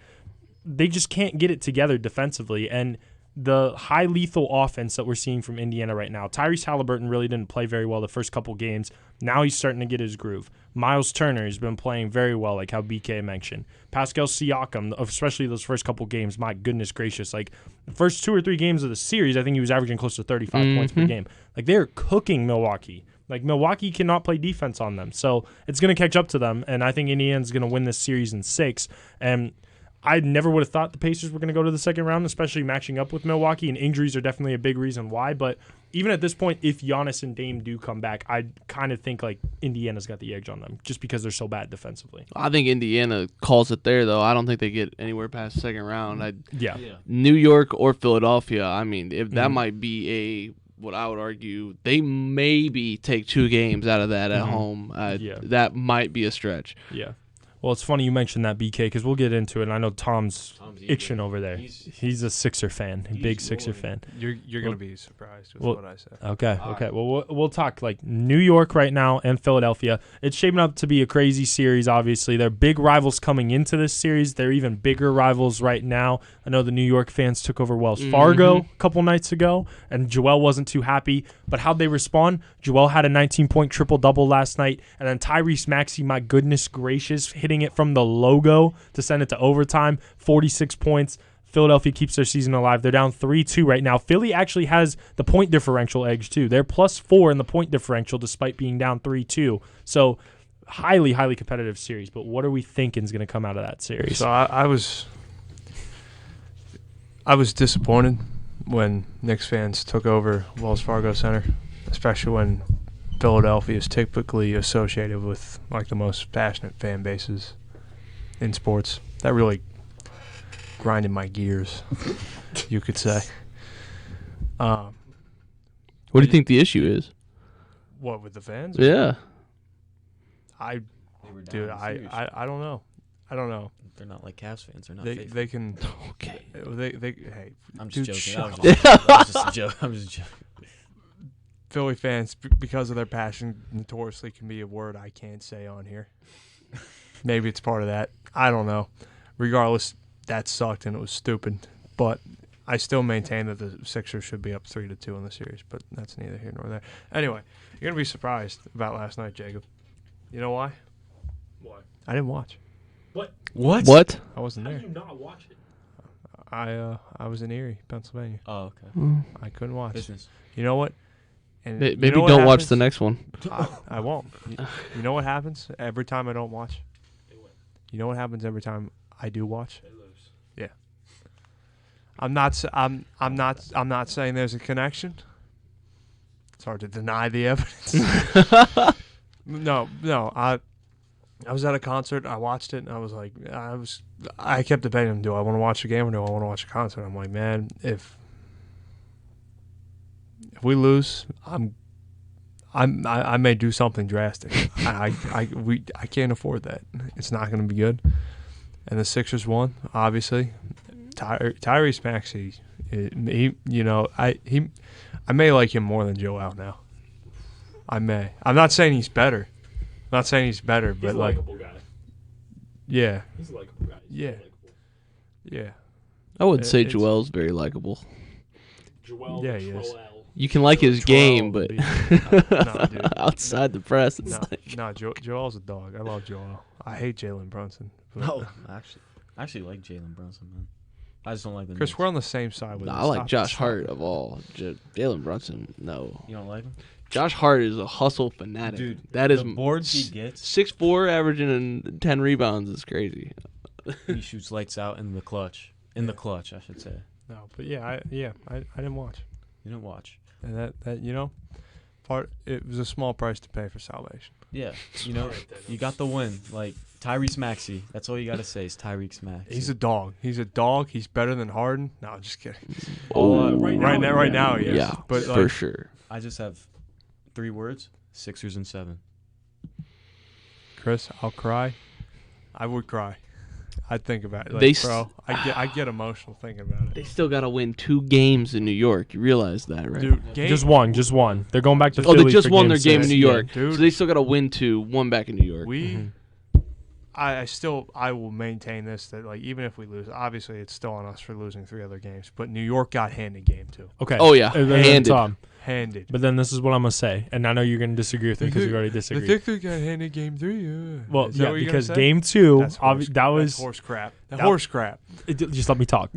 [SPEAKER 1] they just can't get it together defensively. And the high lethal offense that we're seeing from Indiana right now, Tyrese Halliburton really didn't play very well the first couple games. Now he's starting to get his groove. Miles Turner has been playing very well, like how BK mentioned. Pascal Siakam, especially those first couple games, my goodness gracious. Like, the first 2 or 3 games of the series, I think he was averaging close to 35 points per game. Like, they're cooking Milwaukee. Like, Milwaukee cannot play defense on them. So it's going to catch up to them, and I think Indiana's going to win this series in 6. And I never would have thought the Pacers were going to go to the second round, especially matching up with Milwaukee, and injuries are definitely a big reason why. But even at this point, if Giannis and Dame do come back, I kind of think like Indiana's got the edge on them just because they're so bad defensively.
[SPEAKER 2] I think Indiana calls it there, though. I don't think they get anywhere past the second round.
[SPEAKER 1] Yeah.
[SPEAKER 2] New York or Philadelphia, I mean, if that might be what I would argue, they maybe take 2 games out of that at home. That might be a stretch.
[SPEAKER 1] Yeah. Well, it's funny you mentioned that, BK, because we'll get into it. And I know Tom's itching over there. He's a Sixer fan, a big Sixer fan.
[SPEAKER 3] You're going to be surprised with what I said.
[SPEAKER 1] Okay. Well, we'll talk like New York right now and Philadelphia. It's shaping up to be a crazy series, obviously. They're big rivals coming into this series. They're even bigger rivals right now. I know the New York fans took over Wells Fargo a couple nights ago, and Joel wasn't too happy. But how'd they respond? Joel had a 19-point triple-double last night, and then Tyrese Maxey, my goodness gracious, hitting it from the logo to send it to overtime, 46 points. Philadelphia keeps their season alive. They're down 3-2 right now. Philly actually has the point differential edge, too. They're +4 in the point differential despite being down 3-2. So highly, highly competitive series. But what are we thinking is going to come out of that series?
[SPEAKER 3] So I was disappointed when Knicks fans took over Wells Fargo Center, especially when Philadelphia is typically associated with like the most passionate fan bases in sports. That really grinded my gears, you could say.
[SPEAKER 2] What do you think the issue is?
[SPEAKER 3] What, with the fans?
[SPEAKER 2] Yeah.
[SPEAKER 3] I don't know. I don't know.
[SPEAKER 4] They're not like Cavs fans. They're not.
[SPEAKER 3] They can.
[SPEAKER 2] Okay.
[SPEAKER 3] Hey,
[SPEAKER 4] I'm just
[SPEAKER 3] dude,
[SPEAKER 4] joking.
[SPEAKER 3] shut
[SPEAKER 4] That was just a joke. I'm just joking.
[SPEAKER 3] Philly fans, because of their passion, notoriously can be a word I can't say on here. Maybe it's part of that. I don't know. Regardless, that sucked and it was stupid. But I still maintain that the Sixers should be up 3-2 in the series. But that's neither here nor there. Anyway, you're gonna be surprised about last night, Jacob. You know why?
[SPEAKER 1] Why?
[SPEAKER 3] I didn't watch.
[SPEAKER 2] What?
[SPEAKER 3] I wasn't
[SPEAKER 1] How
[SPEAKER 3] there.
[SPEAKER 1] do you not watch it?
[SPEAKER 3] I was in Erie, Pennsylvania.
[SPEAKER 4] Oh, okay.
[SPEAKER 3] I couldn't watch.
[SPEAKER 4] Business.
[SPEAKER 3] You know what? And
[SPEAKER 2] Maybe
[SPEAKER 3] you know what
[SPEAKER 2] don't watch
[SPEAKER 3] happens?
[SPEAKER 2] the next one.
[SPEAKER 3] I won't. You know what happens every time I don't watch? You know what happens every time I do watch?
[SPEAKER 1] They lose.
[SPEAKER 3] Yeah. I'm not saying there's a connection. It's hard to deny the evidence. No. I was at a concert. I watched it, and I was like, I kept debating, do I want to watch the game or do I want to watch a concert? I'm like, man, if we lose, I may do something drastic. I can't afford that. It's not going to be good. And the Sixers won, obviously. Tyrese Maxey, I may like him more than Joel now. I may. I'm not saying he's better. But
[SPEAKER 1] He's a
[SPEAKER 3] like,
[SPEAKER 1] likable guy.
[SPEAKER 3] yeah,
[SPEAKER 1] He's a likable guy.
[SPEAKER 3] yeah.
[SPEAKER 2] I would say
[SPEAKER 3] It's-
[SPEAKER 2] Joel's very likable.
[SPEAKER 1] Joel,
[SPEAKER 3] Yeah, he is.
[SPEAKER 1] Troel.
[SPEAKER 2] You can like his game, but
[SPEAKER 3] No, dude.
[SPEAKER 2] outside the press, it's like
[SPEAKER 3] Joel's a dog. I love Joel. I hate Jalen Brunson. but-
[SPEAKER 4] No, I actually like Jalen Brunson, man. I just don't like the
[SPEAKER 3] Chris,
[SPEAKER 4] Knicks.
[SPEAKER 3] we're on the same side with
[SPEAKER 2] Nah,
[SPEAKER 3] this.
[SPEAKER 2] I like
[SPEAKER 3] Stop-
[SPEAKER 2] Josh
[SPEAKER 3] stop.
[SPEAKER 2] Hart of all. Jalen Brunson, no.
[SPEAKER 4] You don't like him?
[SPEAKER 2] Josh Hart is a hustle fanatic.
[SPEAKER 4] Dude,
[SPEAKER 2] that is
[SPEAKER 4] the boards he gets.
[SPEAKER 2] 6'4", averaging and 10 rebounds is crazy.
[SPEAKER 4] He shoots lights out in the clutch. In the clutch, I should say.
[SPEAKER 3] No, but I didn't watch.
[SPEAKER 4] You didn't watch.
[SPEAKER 3] And that it was a small price to pay for salvation.
[SPEAKER 4] Yeah, you got the win. Like Tyrese Maxey. That's all you got to say is Tyrese Maxey.
[SPEAKER 3] He's a dog. He's better than Harden. No, I'm just kidding.
[SPEAKER 1] Right
[SPEAKER 3] now, yes.
[SPEAKER 2] Yeah,
[SPEAKER 3] but
[SPEAKER 2] for
[SPEAKER 3] like,
[SPEAKER 2] sure.
[SPEAKER 4] I just have 3 words: Sixers in 7.
[SPEAKER 3] Chris, I'll cry. I would cry. I'd think about it. Like,
[SPEAKER 2] They
[SPEAKER 3] bro, I get emotional thinking about
[SPEAKER 2] They
[SPEAKER 3] it.
[SPEAKER 2] still got to win 2 games in New York. You realize that, right?
[SPEAKER 3] Dude,
[SPEAKER 1] Just one. They're going back to
[SPEAKER 2] Oh,
[SPEAKER 1] Philly
[SPEAKER 2] they just
[SPEAKER 1] for
[SPEAKER 2] won their game in
[SPEAKER 1] 6.
[SPEAKER 2] New York.
[SPEAKER 3] dude.
[SPEAKER 2] So they still got to win 2, 1 back in New York.
[SPEAKER 3] I will maintain this, that like even if we lose, obviously it's still on us for losing 3 other games. But New York got handed game 2.
[SPEAKER 1] Okay.
[SPEAKER 2] Oh, yeah.
[SPEAKER 1] And then
[SPEAKER 2] Handed.
[SPEAKER 1] Tom.
[SPEAKER 3] Handed.
[SPEAKER 1] But then this is what I'm gonna say, and I know you're gonna disagree with me because you already
[SPEAKER 3] The
[SPEAKER 1] disagreed.
[SPEAKER 3] Sixers got handed game 3. Yeah.
[SPEAKER 1] Well,
[SPEAKER 3] Is that
[SPEAKER 1] yeah,
[SPEAKER 3] what you're
[SPEAKER 1] because
[SPEAKER 3] gonna say?
[SPEAKER 1] game 2,
[SPEAKER 3] That's horse,
[SPEAKER 1] that was
[SPEAKER 3] that's horse crap.
[SPEAKER 1] that-
[SPEAKER 3] Horse crap.
[SPEAKER 1] Just let me talk.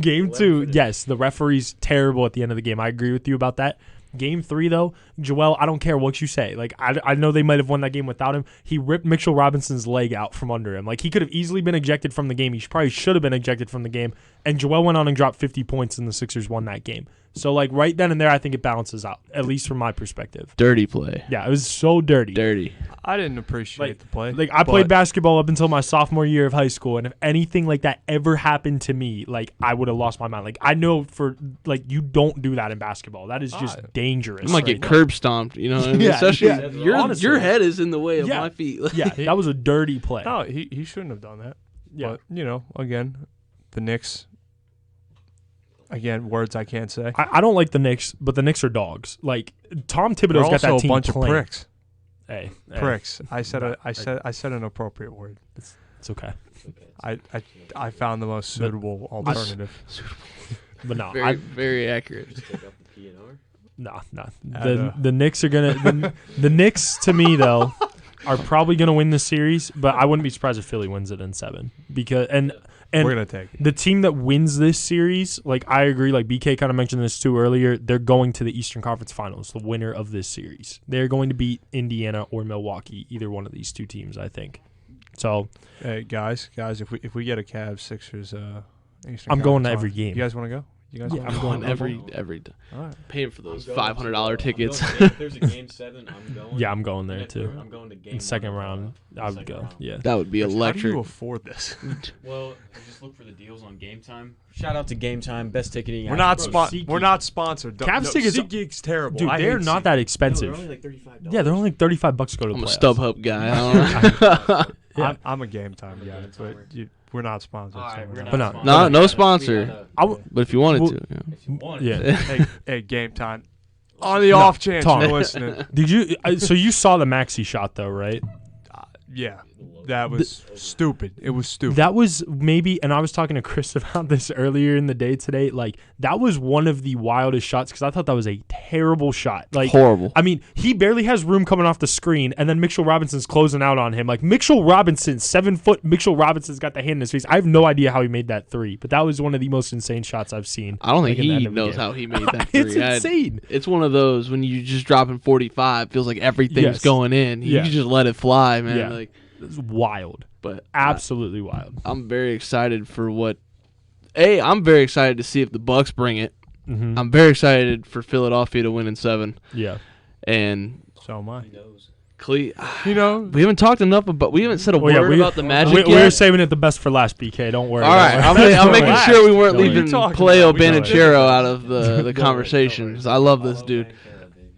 [SPEAKER 1] Game 2, yes, the referee's terrible at the end of the game. I agree with you about that. Game 3, though, Joel, I don't care what you say. Like, I know they might have won that game without him. He ripped Mitchell Robinson's leg out from under him. Like, he could have easily been ejected from the game. He probably should have been ejected from the game. And Joel went on and dropped 50 points, and the Sixers won that game. So, like, right then and there, I think it balances out, at least from my perspective.
[SPEAKER 2] Dirty play.
[SPEAKER 1] Yeah, it was so dirty.
[SPEAKER 2] Dirty.
[SPEAKER 3] I didn't appreciate the play.
[SPEAKER 1] Like, I played basketball up until my sophomore year of high school, and if anything like that ever happened to me, like, I would have lost my mind. Like, I know you don't do that in basketball. That is just dangerous.
[SPEAKER 2] You might get curb stomped, you know what I mean? Especially your head is in the way of my feet.
[SPEAKER 1] Yeah, that was a dirty play.
[SPEAKER 3] No, he shouldn't have done that.
[SPEAKER 1] Yeah.
[SPEAKER 3] But, again, the Knicks, again, words I can't say.
[SPEAKER 1] I don't like the Knicks, but the Knicks are dogs. Like, Tom
[SPEAKER 3] They're
[SPEAKER 1] Thibodeau's got that
[SPEAKER 3] also
[SPEAKER 1] team
[SPEAKER 3] a bunch
[SPEAKER 1] playing.
[SPEAKER 3] of pricks.
[SPEAKER 1] Hey,
[SPEAKER 3] Pricks. I said an appropriate word.
[SPEAKER 1] It's okay.
[SPEAKER 3] I found the most suitable alternative.
[SPEAKER 1] But no,
[SPEAKER 2] Very, very accurate.
[SPEAKER 1] no. The Knicks are gonna. The Knicks, to me though, are probably gonna win this series. But I wouldn't be surprised if Philly wins it in 7 because and
[SPEAKER 3] we're gonna take it.
[SPEAKER 1] The team that wins this series, like I agree, like BK kind of mentioned this too earlier, they're going to the Eastern Conference Finals. The winner of this series, they're going to beat Indiana or Milwaukee, either one of these two teams, I think. So,
[SPEAKER 3] hey guys, if we get a Cavs Sixers, Eastern
[SPEAKER 1] I'm going to
[SPEAKER 3] Conference
[SPEAKER 1] every
[SPEAKER 3] Finals,
[SPEAKER 1] game.
[SPEAKER 3] You guys want to go? You guys?
[SPEAKER 1] Yeah,
[SPEAKER 3] wanna
[SPEAKER 1] I'm
[SPEAKER 3] go?
[SPEAKER 1] going
[SPEAKER 2] every
[SPEAKER 3] All right.
[SPEAKER 2] paying for those $500 tickets.
[SPEAKER 4] If there's a game 7, I'm going.
[SPEAKER 1] Yeah, I'm going there too.
[SPEAKER 4] I'm going to game
[SPEAKER 1] In second
[SPEAKER 4] 1
[SPEAKER 1] round, I would go. Yeah.
[SPEAKER 2] That would be
[SPEAKER 3] How do
[SPEAKER 2] electric.
[SPEAKER 3] you afford this?
[SPEAKER 4] Well, just look for the deals on Game Time. Shout out to Game Time, best ticketing.
[SPEAKER 3] We're not
[SPEAKER 4] SeatGeek.
[SPEAKER 3] sponsored.
[SPEAKER 1] Cavs tickets-
[SPEAKER 3] SeatGeek's terrible.
[SPEAKER 1] Dude,
[SPEAKER 3] I
[SPEAKER 1] they're
[SPEAKER 3] hate
[SPEAKER 1] not that expensive.
[SPEAKER 4] No, they're only like $35.
[SPEAKER 1] Yeah, they're only like $35 to go to the
[SPEAKER 2] I'm a
[SPEAKER 1] playoffs.
[SPEAKER 2] StubHub guy. I don't know.
[SPEAKER 1] Yeah.
[SPEAKER 3] I'm a Game Time guy, but we're not sponsored.
[SPEAKER 4] All right,
[SPEAKER 3] so
[SPEAKER 4] we're
[SPEAKER 3] we're
[SPEAKER 4] not
[SPEAKER 1] But
[SPEAKER 2] No,
[SPEAKER 4] sponsored.
[SPEAKER 2] no
[SPEAKER 4] We
[SPEAKER 2] sponsor.
[SPEAKER 4] gotta-
[SPEAKER 2] But if you wanted
[SPEAKER 1] Well-
[SPEAKER 2] to, yeah.
[SPEAKER 4] If you want
[SPEAKER 1] Yeah.
[SPEAKER 4] it.
[SPEAKER 3] hey, Game Time. On the off chance
[SPEAKER 1] Tom.
[SPEAKER 3] you're listening.
[SPEAKER 1] Did you? So you saw the Maxey shot though, right?
[SPEAKER 3] Yeah, that was stupid. It was stupid.
[SPEAKER 1] That was maybe, and I was talking to Chris about this earlier in the day today. Like that was one of the wildest shots because I thought that was a terrible shot. Like
[SPEAKER 2] Horrible.
[SPEAKER 1] I mean, he barely has room coming off the screen, and then Mitchell Robinson's closing out on him. Like Mitchell Robinson, 7 foot. Mitchell Robinson's got the hand in his face. I have no idea how he made that 3, but that was one of the most insane shots I've seen.
[SPEAKER 2] I don't think
[SPEAKER 1] like, in the end
[SPEAKER 2] he
[SPEAKER 1] of the
[SPEAKER 2] knows
[SPEAKER 1] game.
[SPEAKER 2] how he made that 3.
[SPEAKER 1] It's insane.
[SPEAKER 2] It's one of those when you just dropping 45, feels like everything's
[SPEAKER 1] Yes.
[SPEAKER 2] going in. You
[SPEAKER 1] Yeah.
[SPEAKER 2] can just let it fly, man.
[SPEAKER 1] Yeah.
[SPEAKER 2] Like,
[SPEAKER 1] It's wild,
[SPEAKER 2] but
[SPEAKER 1] absolutely wild.
[SPEAKER 2] I'm very excited for what. I'm very excited to see if the Bucks bring it.
[SPEAKER 1] Mm-hmm.
[SPEAKER 2] I'm very excited for Philadelphia to win in 7.
[SPEAKER 1] Yeah.
[SPEAKER 2] And
[SPEAKER 3] So am I.
[SPEAKER 2] we
[SPEAKER 3] You
[SPEAKER 2] haven't talked enough about. We haven't said a
[SPEAKER 1] Well, yeah,
[SPEAKER 2] word about the Magic
[SPEAKER 1] We're
[SPEAKER 2] yet.
[SPEAKER 1] saving it the best for last, BK. Don't worry.
[SPEAKER 2] All right, I'm
[SPEAKER 1] Don't
[SPEAKER 2] making
[SPEAKER 1] worry.
[SPEAKER 2] sure we weren't
[SPEAKER 1] Don't worry.
[SPEAKER 2] leaving
[SPEAKER 3] talking
[SPEAKER 2] Playo
[SPEAKER 3] about? We know it.
[SPEAKER 2] Banchero out of the conversation because I love this dude.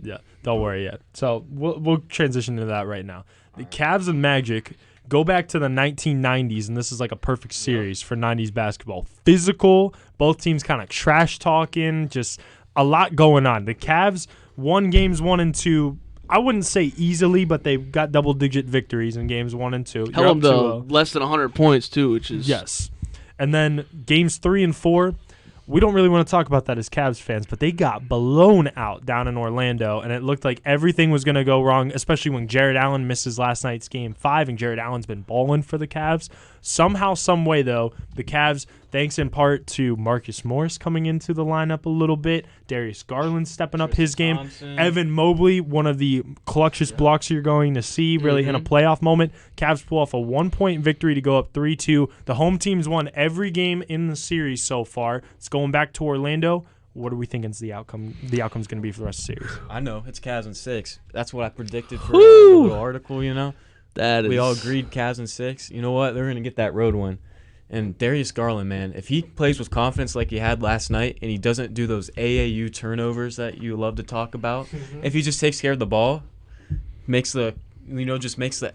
[SPEAKER 1] Yeah, don't worry yet. So we'll transition to that right now. The Cavs and Magic go back to the 1990s, and this is like a perfect series for 90s basketball. Physical, both teams kind of trash talking, just a lot going on. The Cavs won games 1 and 2. I wouldn't say easily, but they've got double-digit victories in games 1 and 2.
[SPEAKER 2] Held them to less than 100 points too, which is
[SPEAKER 1] Yes. And then games 3 and 4, we don't really want to talk about that as Cavs fans, but they got blown out down in Orlando, and it looked like everything was going to go wrong, especially when Jared Allen misses last night's game 5, and Jared Allen's been balling for the Cavs. Somehow, some way, though, the Cavs, thanks in part to Marcus Morris coming into the lineup a little bit, Darius Garland stepping up his game,
[SPEAKER 4] Thompson.
[SPEAKER 1] Evan Mobley, one of the clutchest blocks you're going to see really in a playoff moment. Cavs pull off a 1-point victory to go up 3-2. The home team's won every game in the series so far. It's going back to Orlando. What do we think is the outcome? The outcome's going to be for the rest of the series.
[SPEAKER 4] I know it's Cavs in 6. That's what I predicted for
[SPEAKER 2] Woo!
[SPEAKER 4] the little article.
[SPEAKER 2] that is.
[SPEAKER 4] We all agreed Cavs in 6. You know what? They're going to get that road win. And Darius Garland, man, if he plays with confidence like he had last night and he doesn't do those AAU turnovers that you love to talk about, if he just takes care of the ball, makes the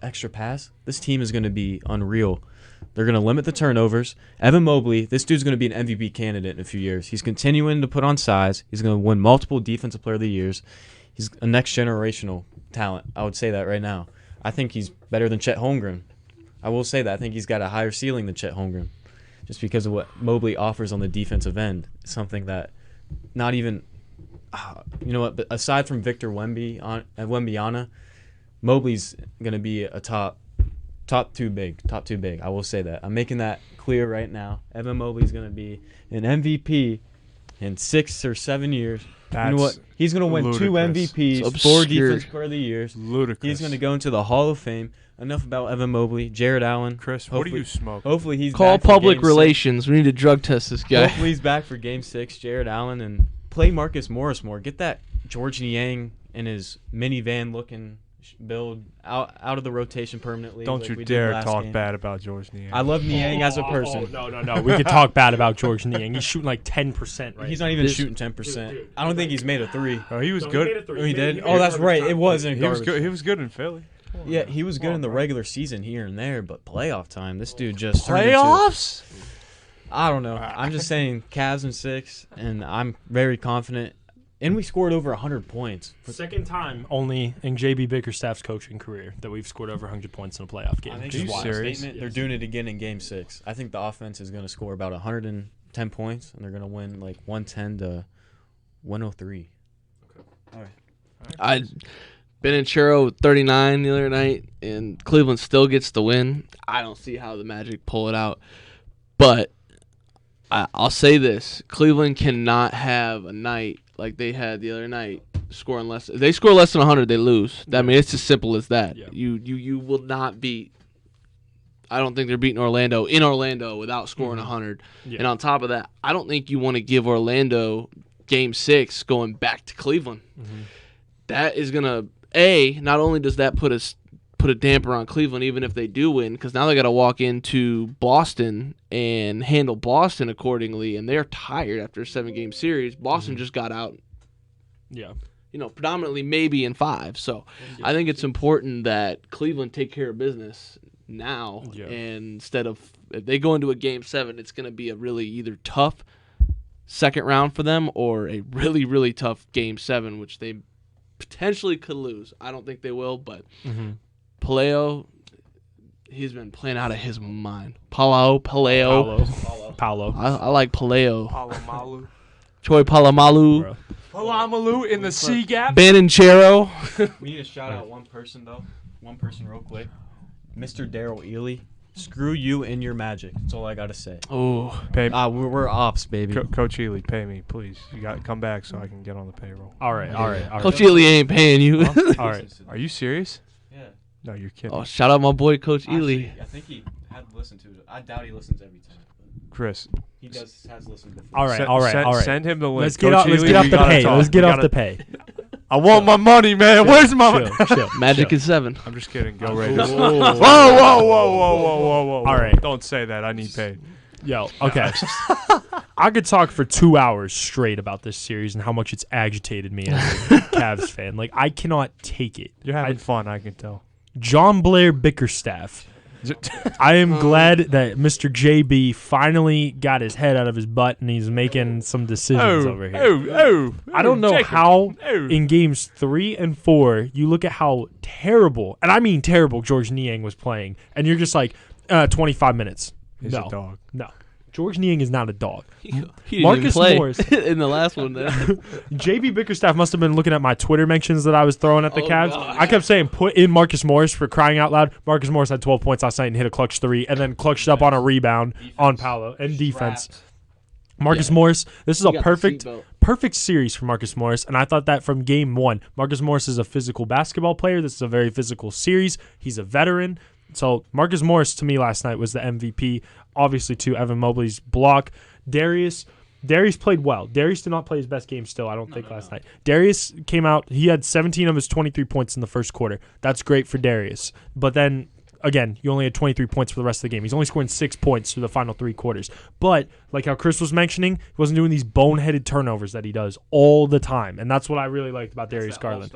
[SPEAKER 4] extra pass, this team is going to be unreal. They're going to limit the turnovers. Evan Mobley, this dude's going to be an MVP candidate in a few years. He's continuing to put on size. He's going to win multiple Defensive Player of the Years. He's a next generational talent. I would say that right now. I think he's better than Chet Holmgren. I will say that. I think he's got a higher ceiling than Chet Holmgren just because of what Mobley offers on the defensive end. It's something that not even but aside from Victor Wembanyama, Mobley's going to be a top two big. I will say that. I'm making that clear right now. Evan Mobley's going to be an MVP in 6 or 7 years. You know
[SPEAKER 3] That's
[SPEAKER 4] what? He's going to win 2
[SPEAKER 3] ludicrous.
[SPEAKER 4] MVPs,
[SPEAKER 2] It's
[SPEAKER 4] 4
[SPEAKER 2] obscure.
[SPEAKER 4] Defensive Player of the Years.
[SPEAKER 3] ludicrous.
[SPEAKER 4] He's going to go into the Hall of Fame. Enough about Evan Mobley, Jared Allen.
[SPEAKER 3] Chris, what do
[SPEAKER 4] Hopefully-
[SPEAKER 3] you smoke?
[SPEAKER 4] Hopefully he's
[SPEAKER 2] Call
[SPEAKER 4] back for
[SPEAKER 2] public
[SPEAKER 4] Game 6.
[SPEAKER 2] relations. We need to drug test this guy.
[SPEAKER 4] Hopefully he's back for Game 6, Jared Allen, and play Marcus Morris more. Get that George Niang in his minivan looking build out of the rotation permanently.
[SPEAKER 3] Don't
[SPEAKER 4] like
[SPEAKER 3] you
[SPEAKER 4] we did
[SPEAKER 3] dare
[SPEAKER 4] last
[SPEAKER 3] talk
[SPEAKER 4] game.
[SPEAKER 3] bad about George Niang.
[SPEAKER 4] I love Niang as a person.
[SPEAKER 1] No. We could talk bad about George Niang. He's shooting like 10% right
[SPEAKER 4] He's
[SPEAKER 1] now.
[SPEAKER 4] not even
[SPEAKER 2] This-
[SPEAKER 4] shooting 10%. I don't think he's made a 3.
[SPEAKER 3] Oh, he was
[SPEAKER 1] No,
[SPEAKER 3] good.
[SPEAKER 1] made a three.
[SPEAKER 4] Oh, he did?
[SPEAKER 1] made
[SPEAKER 4] Oh, that's
[SPEAKER 1] garbage
[SPEAKER 4] right.
[SPEAKER 1] time.
[SPEAKER 4] It wasn't
[SPEAKER 3] He was
[SPEAKER 4] garbage.
[SPEAKER 3] good. He was good in Philly. Come on,
[SPEAKER 4] Yeah,
[SPEAKER 3] man.
[SPEAKER 4] he was good
[SPEAKER 3] Come
[SPEAKER 4] in the
[SPEAKER 3] on, bro.
[SPEAKER 4] regular season here and there, but playoff time, this dude just turned into-
[SPEAKER 3] Playoffs?
[SPEAKER 4] I don't know. I'm just saying Cavs in 6, and I'm very confident. And we scored over 100 points.
[SPEAKER 1] Second time only in JB Bickerstaff's coaching career that we've scored over 100 points in a playoff game.
[SPEAKER 4] I think
[SPEAKER 3] Are you
[SPEAKER 4] it's a wild
[SPEAKER 3] serious?
[SPEAKER 4] statement.
[SPEAKER 1] Yes.
[SPEAKER 4] They're doing it again in Game 6. I think the offense is going to score about 110 points, and they're going to win like 110 to 103.
[SPEAKER 2] I Benchero with 39 the other night, and Cleveland still gets the win. I don't see how the Magic pull it out. But I'll say this. Cleveland cannot have a night like they had the other night, scoring less. If they score less than 100, they lose. I mean, it's as simple as that.
[SPEAKER 1] Yeah.
[SPEAKER 2] You will not beat. I don't think they're beating Orlando in Orlando without scoring 100.
[SPEAKER 1] Yeah.
[SPEAKER 2] And on top of that, I don't think you want to give Orlando Game 6 going back to Cleveland. That is going to, not only does that put a damper on Cleveland even if they do win, because now they got to walk into Boston and handle Boston accordingly, and they're tired after a 7-game series. Boston just got out,
[SPEAKER 1] Yeah.
[SPEAKER 2] predominantly maybe in 5. So I think it's important that Cleveland take care of business now,
[SPEAKER 1] Yeah.
[SPEAKER 2] and instead of if they go into a Game 7, it's going to be a really either tough second round for them or a really, really tough Game 7, which they potentially could lose. I don't think they will, but Paleo, he's been playing out of his mind. Paleo.
[SPEAKER 1] Paolo.
[SPEAKER 2] I like Paleo.
[SPEAKER 3] Palomalu.
[SPEAKER 2] Troy Palamalu.
[SPEAKER 1] Bro.
[SPEAKER 3] Palamalu in the C gap.
[SPEAKER 2] Bananchero.
[SPEAKER 4] We need to shout out one person, though. One person real quick. Mr. Daryl Ely. Screw you and your Magic. That's all I got to say.
[SPEAKER 2] Oh,
[SPEAKER 3] Pay,
[SPEAKER 4] We're ops, baby.
[SPEAKER 3] Coach Ely, pay me, please. You got to come back so I can get on the payroll.
[SPEAKER 1] All right.
[SPEAKER 2] Coach Ely ain't paying you.
[SPEAKER 1] All right.
[SPEAKER 3] Are you serious?
[SPEAKER 4] Yeah.
[SPEAKER 3] No, you're kidding.
[SPEAKER 2] Oh, shout out my boy Coach Ely.
[SPEAKER 4] Honestly, I think he had listened to it. I doubt he listens every time. But
[SPEAKER 3] Chris.
[SPEAKER 4] he has listened before.
[SPEAKER 1] All right.
[SPEAKER 3] Send him the link.
[SPEAKER 1] Let's get
[SPEAKER 3] Coach
[SPEAKER 1] off. Let's
[SPEAKER 3] Ely,
[SPEAKER 1] get off
[SPEAKER 3] we
[SPEAKER 1] the
[SPEAKER 3] gotta
[SPEAKER 1] pay.
[SPEAKER 3] talk.
[SPEAKER 1] Let's get
[SPEAKER 3] We
[SPEAKER 1] off the
[SPEAKER 3] gotta-
[SPEAKER 1] pay.
[SPEAKER 3] I want my money, man. Where's my money?
[SPEAKER 1] Chill.
[SPEAKER 2] Magic is 7.
[SPEAKER 3] I'm just kidding. Go Raiders.
[SPEAKER 1] Whoa.
[SPEAKER 3] Whoa.
[SPEAKER 1] All right.
[SPEAKER 3] Don't say that. I need paid.
[SPEAKER 1] Yo, okay. I could talk for 2 hours straight about this series and how much it's agitated me as a Cavs fan. Like, I cannot take it.
[SPEAKER 3] You're having fun, I can tell.
[SPEAKER 1] John Blair Bickerstaff. I am glad that Mr. JB finally got his head out of his butt and he's making some decisions over here. I don't know
[SPEAKER 3] Jacob.
[SPEAKER 1] how
[SPEAKER 3] Oh.
[SPEAKER 1] in games 3 and 4 you look at how terrible, and I mean terrible, George Niang was playing, and you're just like, 25 minutes.
[SPEAKER 3] He's
[SPEAKER 1] no,
[SPEAKER 3] a dog.
[SPEAKER 1] no. George Niang is not a dog.
[SPEAKER 2] He didn't even
[SPEAKER 1] Marcus
[SPEAKER 2] play
[SPEAKER 1] Morris.
[SPEAKER 2] in the last one. There.
[SPEAKER 1] JB Bickerstaff must have been looking at my Twitter mentions that I was throwing at the
[SPEAKER 2] Oh,
[SPEAKER 1] Cavs.
[SPEAKER 2] gosh.
[SPEAKER 1] I kept saying, put in Marcus Morris for crying out loud. Marcus Morris had 12 points last night and hit a clutch 3, and then clutched up on a rebound on Paolo and defense. Marcus Morris, this is
[SPEAKER 2] He
[SPEAKER 1] a
[SPEAKER 2] got the
[SPEAKER 1] perfect
[SPEAKER 2] seatbelt.
[SPEAKER 1] series for Marcus Morris, and I thought that from game 1. Marcus Morris is a physical basketball player. This is a very physical series. He's a veteran. So Marcus Morris, to me, last night was the MVP. Obviously, to Evan Mobley's block. Darius played well. Darius did not play his best game still, I don't think, last night. Darius came out. He had 17 of his 23 points in the first quarter. That's great for Darius. But then, again, you only had 23 points for the rest of the game. He's only scoring 6 points through the final 3 quarters. But, like how Chris was mentioning, he wasn't doing these boneheaded turnovers that he does all the time. And that's what I really liked about Darius Garland.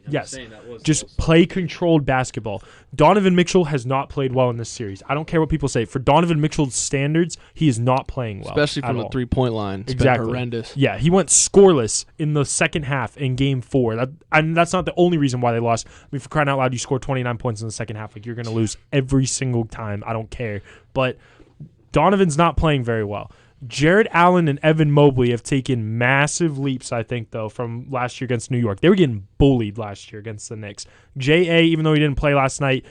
[SPEAKER 1] Yes, just play controlled basketball. Donovan Mitchell has not played well in this series. I don't care what people say. For Donovan Mitchell's standards, he is not playing well.
[SPEAKER 2] Especially
[SPEAKER 1] at
[SPEAKER 2] from the
[SPEAKER 1] all.
[SPEAKER 2] 3-point line. It's
[SPEAKER 1] Exactly.
[SPEAKER 2] been horrendous.
[SPEAKER 1] Yeah, he went scoreless in the second half in game 4. And that's not the only reason why they lost. I mean, for crying out loud, you scored 29 points in the second half. Like, you're going to lose every single time. I don't care. But Donovan's not playing very well. Jared Allen and Evan Mobley have taken massive leaps, I think, though, from last year against New York. They were getting bullied last year against the Knicks. J.A., even though he didn't play last night,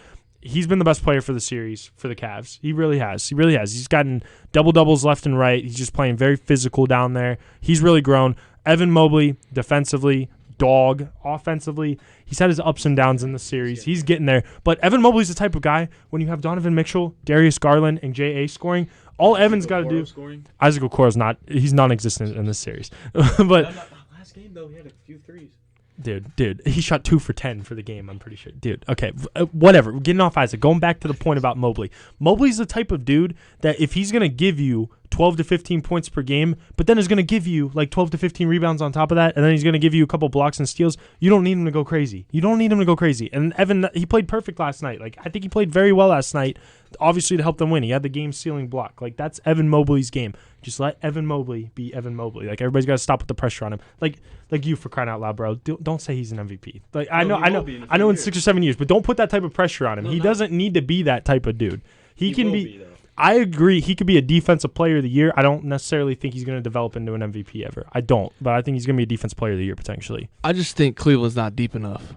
[SPEAKER 1] he's been the best player for the series for the Cavs. He really has. He's gotten double-doubles left and right. He's just playing very physical down there. He's really grown. Evan Mobley, defensively, dog. Offensively, he's had his ups and downs in the series. He's getting there. But Evan Mobley's the type of guy, when you have Donovan Mitchell, Darius Garland, and J.A. scoring, all Evan's got to do. Isaac Okoro's he's non-existent in this series. But
[SPEAKER 4] last game, though, he had a few threes.
[SPEAKER 1] Dude, he shot 2 for 10 for the game, I'm pretty sure. Dude, okay, whatever. We're getting off Isaac. Going back to the point about Mobley. Mobley's the type of dude that if he's going to give you 12 to 15 points per game, but then is going to give you like 12 to 15 rebounds on top of that, and then he's going to give you a couple blocks and steals, you don't need him to go crazy. And Evan, he played perfect last night. Like, I think he played very well last night, obviously to help them win. He had the game-sealing block. Like, that's Evan Mobley's game. Just let Evan Mobley be Evan Mobley. Like, everybody's got to stop with the pressure on him. Like you, for crying out loud, bro. Don't say he's an MVP. Like, I know in 6 or 7 years, but don't put that type of pressure on him. He doesn't need to be that type of dude. He can be. I agree. He could be a defensive player of the year. I don't necessarily think he's going to develop into an MVP ever. I don't, but I think he's going to be a defensive player of the year potentially.
[SPEAKER 2] I just think Cleveland's not deep enough.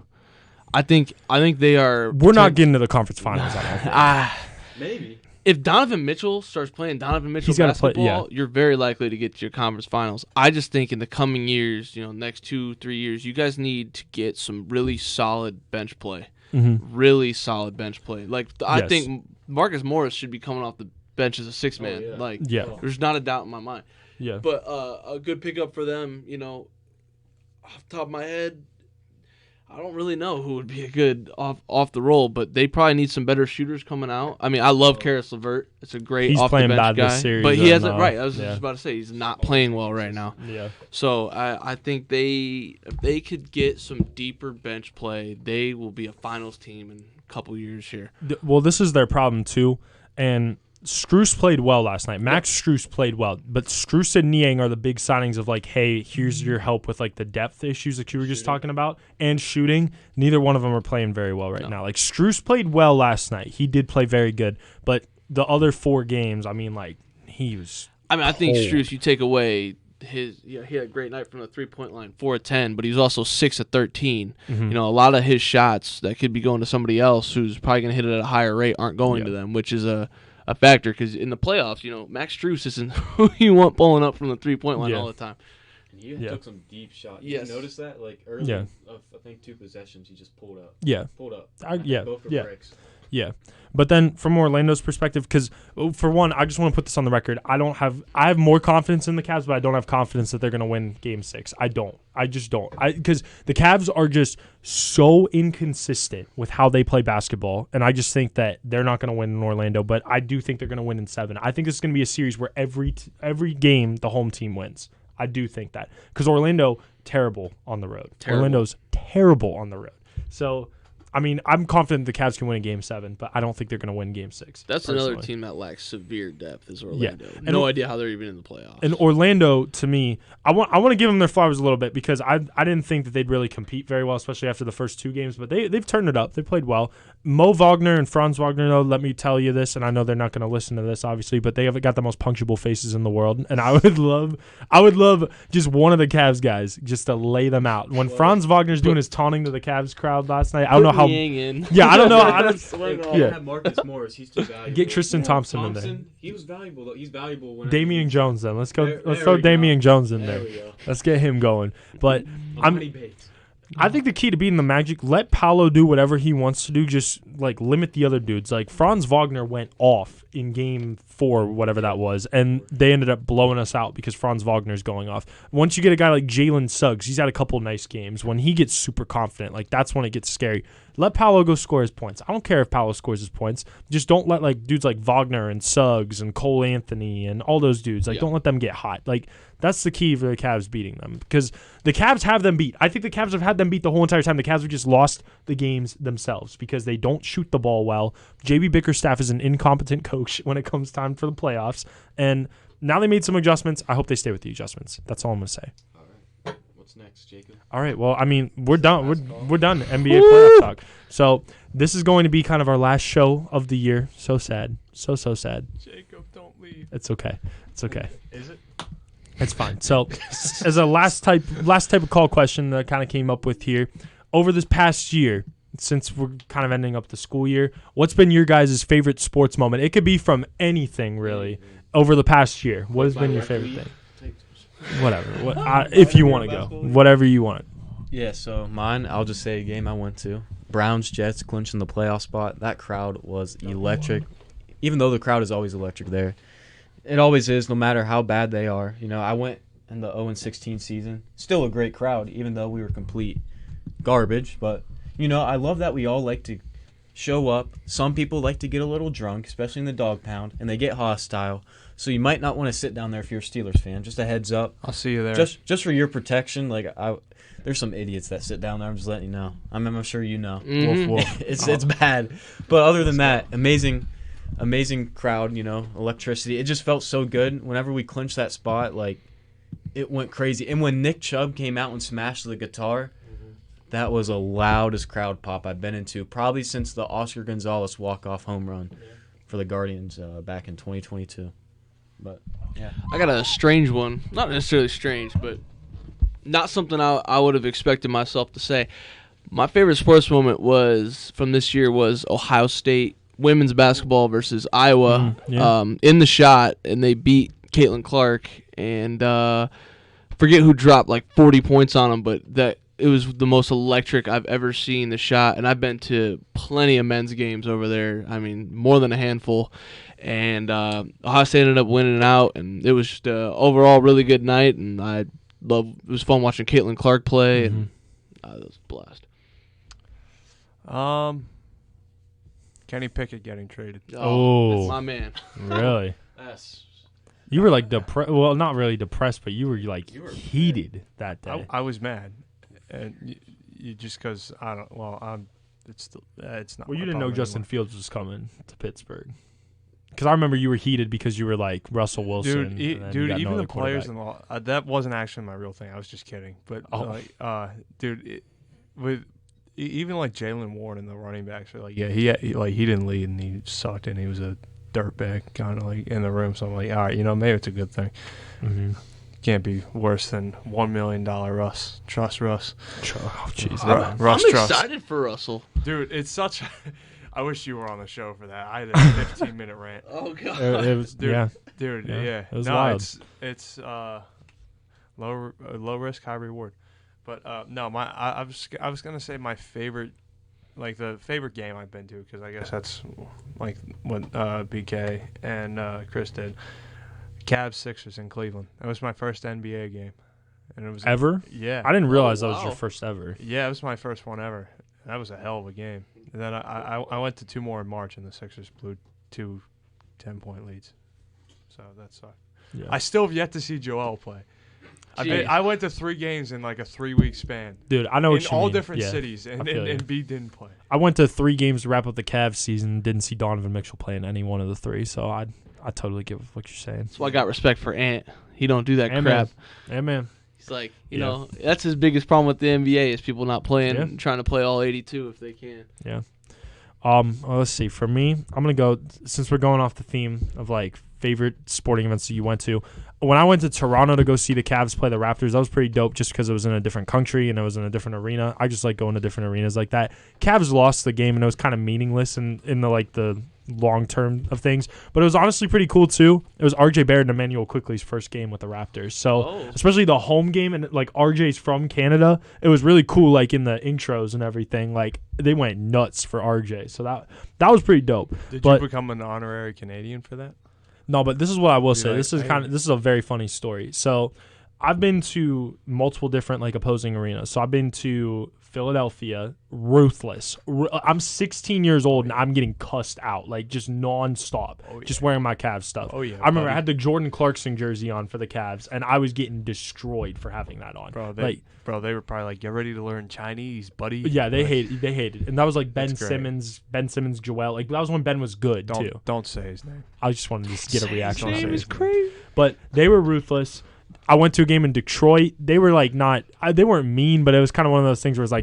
[SPEAKER 2] I think they are.
[SPEAKER 1] We're not getting to the conference finals.
[SPEAKER 2] Maybe. If Donovan Mitchell starts playing Donovan Mitchell basketball, you're very likely to get to your conference finals. I just think in the coming years, next 2-3 years, you guys need to get some really solid bench play.
[SPEAKER 1] Mm-hmm.
[SPEAKER 2] Really solid bench play. I think Marcus Morris should be coming off the bench as a 6-man. There's not a doubt in my mind.
[SPEAKER 1] Yeah.
[SPEAKER 2] But a good pickup for them, off the top of my head, I don't really know who would be a good off the roll, but they probably need some better shooters coming out. I mean, I love Karis LeVert. It's a great off the bench guy.
[SPEAKER 1] This series,
[SPEAKER 2] but he hasn't. Right, I was just about to say he's not playing well right now.
[SPEAKER 1] Yeah.
[SPEAKER 2] So I think if they could get some deeper bench play, they will be a finals team in a couple years here.
[SPEAKER 1] Well, this is their problem too, and Strus played well last night. Max Strus played well, but Strus and Niang are the big signings of like, hey, here's your help with like the depth issues that you were just talking about and shooting. Neither one of them are playing very well right now. Like Strus played well last night. He did play very good, but the other 4 games, I mean, like he was.
[SPEAKER 2] I think Strus, you take away he had a great night from the 3-point line, 4 of 10, but he's also 6 of 13.
[SPEAKER 1] Mm-hmm.
[SPEAKER 2] A lot of his shots that could be going to somebody else who's probably going to hit it at a higher rate aren't going to them, which is a factor because in the playoffs, Max Strus isn't who you want pulling up from the 3-point line all the time.
[SPEAKER 4] And he took some deep shots.
[SPEAKER 2] Yes.
[SPEAKER 4] You notice that? Like early, I think 2 possessions, he just pulled up.
[SPEAKER 1] Yeah.
[SPEAKER 4] Pulled up.
[SPEAKER 1] Both
[SPEAKER 4] were breaks.
[SPEAKER 1] Yeah. But then from Orlando's perspective, because for one, I just want to put this on the record. I have more confidence in the Cavs, but I don't have confidence that they're going to win Game 6. I don't. I just don't. Because the Cavs are just so inconsistent with how they play basketball, and I just think that they're not going to win in Orlando, but I do think they're going to win in 7. I think this is going to be a series where every game the home team wins. I do think that. Because Orlando, terrible on the road. Orlando's terrible on the road. So I mean, I'm confident the Cavs can win in Game 7, but I don't think they're going to win Game 6.
[SPEAKER 2] That's
[SPEAKER 1] personally.
[SPEAKER 2] Another team that lacks severe depth is Orlando. Yeah. No idea how they're even in the playoffs.
[SPEAKER 1] And Orlando, to me, I want to give them their flowers a little bit because I didn't think that they'd really compete very well, especially after the first 2 games, but they've turned it up. They played well. Mo Wagner and Franz Wagner, though, let me tell you this, and I know they're not going to listen to this, obviously, but they have got the most punchable faces in the world, and I would love just one of the Cavs guys just to lay them out. When Franz Wagner's doing his taunting to the Cavs crowd last night, I don't know how. Yeah, I don't know.
[SPEAKER 4] Have Marcus Morris. He's too valuable.
[SPEAKER 1] Get Tristan Thompson in there.
[SPEAKER 4] He was valuable though. He's valuable when
[SPEAKER 1] Damian Jones then. Let's throw Damian Jones in there. Let's get him going. But I think the key to beating the Magic, let Paolo do whatever he wants to do. Just like limit the other dudes. Like Franz Wagner went off in Game 4, whatever that was, and they ended up blowing us out because Franz Wagner's going off. Once you get a guy like Jalen Suggs, he's had a couple nice games. When he gets super confident, like that's when it gets scary. Let Paolo go score his points. I don't care if Paolo scores his points. Just don't let like dudes like Wagner and Suggs and Cole Anthony and all those dudes. Like don't let them get hot. Like that's the key for the Cavs beating them because the Cavs have them beat. I think the Cavs have had them beat the whole entire time. The Cavs have just lost the games themselves because they don't shoot the ball well. JB Bickerstaff is an incompetent coach when it comes time for the playoffs. And now they made some adjustments. I hope they stay with the adjustments. That's all I'm going to say.
[SPEAKER 4] All right. What's next, Jacob?
[SPEAKER 1] All right. Well, I mean, we're done. We're done. NBA playoff talk. So this is going to be kind of our last show of the year. So sad. So sad.
[SPEAKER 3] Jacob, don't leave.
[SPEAKER 1] It's okay. It's okay.
[SPEAKER 3] Is it?
[SPEAKER 1] It's fine. So as a last type of call question that I kind of came up with here, over this past year, since we're kind of ending up the school year, what's been your guys' favorite sports moment? It could be from anything, really, over the past year. What has been your favorite thing? Whatever. If you want to go. Whatever you want.
[SPEAKER 4] Yeah, so mine, I'll just say a game I went to. Browns-Jets clinching the playoff spot. That crowd was electric. Even though the crowd is always electric there. It always is, no matter how bad they are. You know, I went in the 0-16 season. Still a great crowd, even though we were complete garbage. But, you know, I love that we all like to show up. Some people like to get a little drunk, especially in the dog pound, and they get hostile. So you might not want to sit down there if you're a Steelers fan. Just a heads up.
[SPEAKER 3] I'll see you there.
[SPEAKER 4] Just for your protection, there's some idiots that sit down there. I'm just letting you know. I'm sure you know.
[SPEAKER 2] Mhm.
[SPEAKER 3] Woof, woof.
[SPEAKER 4] It's bad. But other than that, amazing crowd, you know, electricity. It just felt so good. Whenever we clinched that spot, like, it went crazy. And when Nick Chubb came out and smashed the guitar, that was the loudest crowd pop I've been into, probably since the Oscar Gonzalez walk-off home run for the Guardians back in 2022. But, yeah.
[SPEAKER 2] I got a strange one. Not necessarily strange, but not something I would have expected myself to say. My favorite sports moment from this year was Ohio State women's basketball versus Iowa in the shot, and they beat Caitlin Clark. And forget who dropped like 40 points on them, but it was the most electric I've ever seen the shot. And I've been to plenty of men's games over there. I mean, more than a handful. And Ohio State ended up winning out, and it was just an overall really good night. And it was fun watching Caitlin Clark play, and it was a blast.
[SPEAKER 3] Kenny Pickett getting traded.
[SPEAKER 1] Oh.
[SPEAKER 2] That's my man.
[SPEAKER 1] Really?
[SPEAKER 2] That's
[SPEAKER 1] You were like depressed. Well, not really depressed, but you were like heated that day.
[SPEAKER 3] I was mad, and you just because I don't. Well, it's not.
[SPEAKER 1] Well, you
[SPEAKER 3] my
[SPEAKER 1] didn't know
[SPEAKER 3] problem
[SPEAKER 1] Justin
[SPEAKER 3] anymore.
[SPEAKER 1] Fields was coming to Pittsburgh. Because I remember you were heated because you were like Russell Wilson.
[SPEAKER 3] Dude,
[SPEAKER 1] and you got no
[SPEAKER 3] even
[SPEAKER 1] other
[SPEAKER 3] the players
[SPEAKER 1] quarterback.
[SPEAKER 3] and that wasn't actually my real thing. I was just kidding. But even like Jalen Warren and the running backs are like, yeah, he didn't lead and he sucked and he was a dirtbag kind of like in the room. So I'm like, all right, maybe it's a good thing.
[SPEAKER 1] Mm-hmm.
[SPEAKER 3] Can't be worse than $1 million Russ. Trust Russ.
[SPEAKER 1] Oh, jeez.
[SPEAKER 3] Russ
[SPEAKER 2] I'm
[SPEAKER 3] trust.
[SPEAKER 2] excited for Russell.
[SPEAKER 3] Dude, it's such. I wish you were on the show for that. I had a 15-minute rant.
[SPEAKER 2] Oh god.
[SPEAKER 1] It was,
[SPEAKER 3] Dude,
[SPEAKER 1] yeah.
[SPEAKER 3] Dude,
[SPEAKER 1] Yeah,
[SPEAKER 3] yeah.
[SPEAKER 1] it was
[SPEAKER 3] no,
[SPEAKER 1] wild.
[SPEAKER 3] It's low risk, high reward. But no, I was gonna say my favorite, like the favorite game I've been to, because I guess that's like what BK and Chris did. Cavs-Sixers in Cleveland. That was my first NBA game, and it was
[SPEAKER 1] Ever?
[SPEAKER 3] Yeah,
[SPEAKER 1] I didn't realize that was
[SPEAKER 2] wow.
[SPEAKER 1] your first ever.
[SPEAKER 3] yeah, it was my first one ever. That was a hell of a game. And then I went to two more in March, and the Sixers blew 2 10-point leads. So that sucked.
[SPEAKER 1] Yeah.
[SPEAKER 3] I still have yet to see Joel play.
[SPEAKER 2] Jeez.
[SPEAKER 3] I went to 3 games in like a 3-week span.
[SPEAKER 1] Dude, I know what
[SPEAKER 3] in
[SPEAKER 1] you
[SPEAKER 3] all
[SPEAKER 1] mean.
[SPEAKER 3] different
[SPEAKER 1] Yeah.
[SPEAKER 3] cities, and
[SPEAKER 1] I feel you.
[SPEAKER 3] B didn't play.
[SPEAKER 1] I went to 3 games to wrap up the Cavs season. Didn't see Donovan Mitchell play in any one of the 3, so I totally get what you're saying.
[SPEAKER 2] That's why I got respect for Ant. He don't do that
[SPEAKER 1] Hey,
[SPEAKER 2] crap.
[SPEAKER 1] man. Hey, man.
[SPEAKER 2] He's like, you
[SPEAKER 1] Yeah.
[SPEAKER 2] know, that's his biggest problem with the NBA is people not playing
[SPEAKER 1] Yeah.
[SPEAKER 2] and trying to play all 82 if they can.
[SPEAKER 1] Yeah. Well, let's see. For me, I'm gonna go since we're going off the theme of like favorite sporting events that you went to. When I went to Toronto to go see the Cavs play the Raptors, that was pretty dope just because it was in a different country and it was in a different arena. I just like going to different arenas like that. Cavs lost the game and it was kind of meaningless in the like the long term of things, but it was honestly pretty cool too. It was RJ Barrett and Emmanuel Quickley's first game with the Raptors, so especially the home game, and like RJ's from Canada, it was really cool. Like in the intros and everything, like they went nuts for RJ, so that was pretty dope.
[SPEAKER 3] Did
[SPEAKER 1] But-
[SPEAKER 3] you become an honorary Canadian for that?
[SPEAKER 1] No, but this is what I will
[SPEAKER 3] Be
[SPEAKER 1] say.
[SPEAKER 3] like,
[SPEAKER 1] This is a very funny story. So I've been to multiple different like opposing arenas. So I've been to Philadelphia, ruthless. I'm 16 years old and I'm getting cussed out like just nonstop, just wearing my Cavs stuff.
[SPEAKER 3] Oh, yeah,
[SPEAKER 1] I remember
[SPEAKER 3] buddy.
[SPEAKER 1] I had the Jordan Clarkson jersey on for the Cavs and I was getting destroyed for having that on.
[SPEAKER 3] Bro,
[SPEAKER 1] like,
[SPEAKER 3] they were probably like, "Get ready to learn Chinese, buddy."
[SPEAKER 1] yeah, they hated it, and that was like Ben
[SPEAKER 3] That's great.
[SPEAKER 1] Simmons, Joel. Like that was when Ben was good too.
[SPEAKER 3] Don't say his name.
[SPEAKER 1] I just wanted to get a reaction.
[SPEAKER 3] His
[SPEAKER 1] on
[SPEAKER 3] name
[SPEAKER 1] it.
[SPEAKER 3] is crazy.
[SPEAKER 1] But they were ruthless. I went to a game in Detroit. They were like they weren't mean, but it was kind of one of those things where it's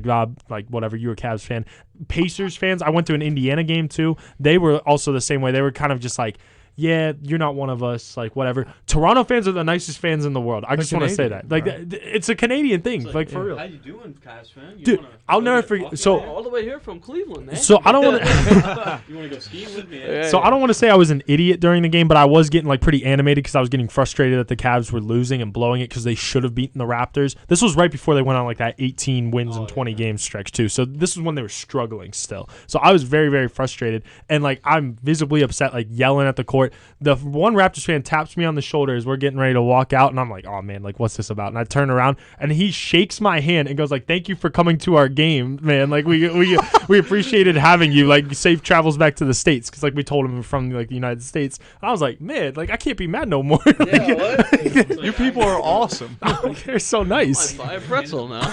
[SPEAKER 1] like whatever, you're a Cavs fan. Pacers fans, I went to an Indiana game too. They were also the same way. They were kind of just like yeah, you're not one of us, like whatever. Toronto fans are the nicest fans in the world. I just want to say that. Like it's a Canadian thing, like for real.
[SPEAKER 4] How you doing, Cavs fan?
[SPEAKER 1] Dude, I'll never forget. So
[SPEAKER 2] all the way here from Cleveland, man.
[SPEAKER 1] So I don't want to.
[SPEAKER 4] You want to go skiing with me?
[SPEAKER 2] Yeah.
[SPEAKER 1] So I don't want to say I was an idiot during the game, but I was getting like pretty animated because I was getting frustrated that the Cavs were losing and blowing it because they should have beaten the Raptors. This was right before they went on like that 18 wins and 20 game stretch too. So this is when they were struggling still. So I was very, very frustrated and like I'm visibly upset, like yelling at the court. The one Raptors fan taps me on the shoulder as we're getting ready to walk out, and I'm like, oh man, like what's this about? And I turn around and he shakes my hand and goes like, thank you for coming to our game, man. Like we appreciated having you. Like safe travels back to the States because like we told him from like the United States. And I was like, man, like I can't be mad no more.
[SPEAKER 3] You people are awesome.
[SPEAKER 1] They're so nice.
[SPEAKER 2] Buy a pretzel now.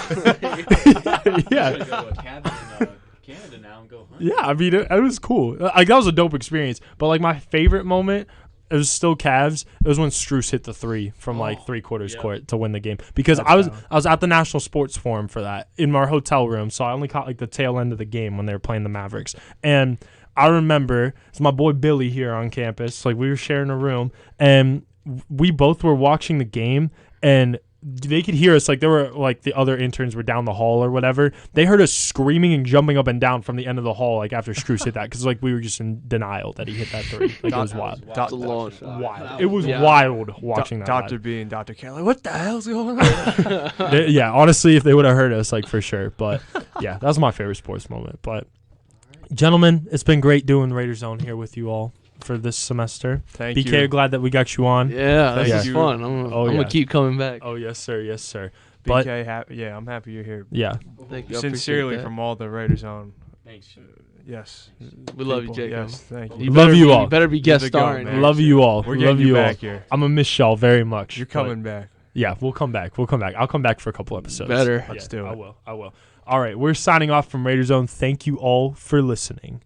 [SPEAKER 1] Yeah.
[SPEAKER 4] Go to a cabin in Canada now and go hunt.
[SPEAKER 1] Yeah, I mean, it was cool. Like that was a dope experience. But like my favorite moment, it was still Cavs. It was when Strus hit the 3 from like 3/4 court to win the game. Because I was at the National Sports Forum for that in our hotel room, so I only caught like the tail end of the game when they were playing the Mavericks. And I remember it's my boy Billy here on campus. Like we were sharing a room, and we both were watching the game, and they could hear us. Like there were like the other interns were down the hall or whatever. They heard us screaming and jumping up and down from the end of the hall, like after Strus hit that, because like we were just in denial that he hit that 3. Like it was wild.
[SPEAKER 2] That's a long shot.
[SPEAKER 1] Wild. It was wild watching that.
[SPEAKER 3] Dr. B and Dr. K, like, what the hell's going on?
[SPEAKER 1] Yeah, honestly, if they would have heard us, like for sure. But yeah, that was my favorite sports moment. But gentlemen, it's been great doing Raider Zone here with you all for this semester.
[SPEAKER 3] Thank
[SPEAKER 1] BK,
[SPEAKER 3] you.
[SPEAKER 1] glad that we got you on.
[SPEAKER 2] Yeah, this
[SPEAKER 3] Thank
[SPEAKER 2] is
[SPEAKER 3] you.
[SPEAKER 2] fun. I'm gonna keep coming back.
[SPEAKER 1] Oh yes, sir. Yes, sir. But
[SPEAKER 3] BK, I'm happy you're here.
[SPEAKER 1] yeah,
[SPEAKER 2] Thank you. I
[SPEAKER 3] Sincerely
[SPEAKER 2] appreciate that.
[SPEAKER 3] from all the Raiders on.
[SPEAKER 4] Thanks.
[SPEAKER 3] Yes.
[SPEAKER 2] We love you,
[SPEAKER 3] People,
[SPEAKER 2] Jacob.
[SPEAKER 3] Yes, thank you.
[SPEAKER 2] You
[SPEAKER 1] Love
[SPEAKER 2] better
[SPEAKER 1] you
[SPEAKER 2] be-
[SPEAKER 1] all.
[SPEAKER 2] You better be
[SPEAKER 3] Keep
[SPEAKER 2] guest
[SPEAKER 3] it going,
[SPEAKER 2] starring.
[SPEAKER 3] man.
[SPEAKER 1] love you all.
[SPEAKER 3] We're
[SPEAKER 1] love
[SPEAKER 3] getting you
[SPEAKER 1] all.
[SPEAKER 3] back here.
[SPEAKER 1] I'm gonna miss y'all very much.
[SPEAKER 3] You're
[SPEAKER 1] but
[SPEAKER 3] coming back.
[SPEAKER 1] Yeah, we'll come back. I'll come back for a couple episodes.
[SPEAKER 2] Better.
[SPEAKER 3] Let's do it.
[SPEAKER 1] I will. All right, we're signing off from Raider Zone. Thank you all for listening.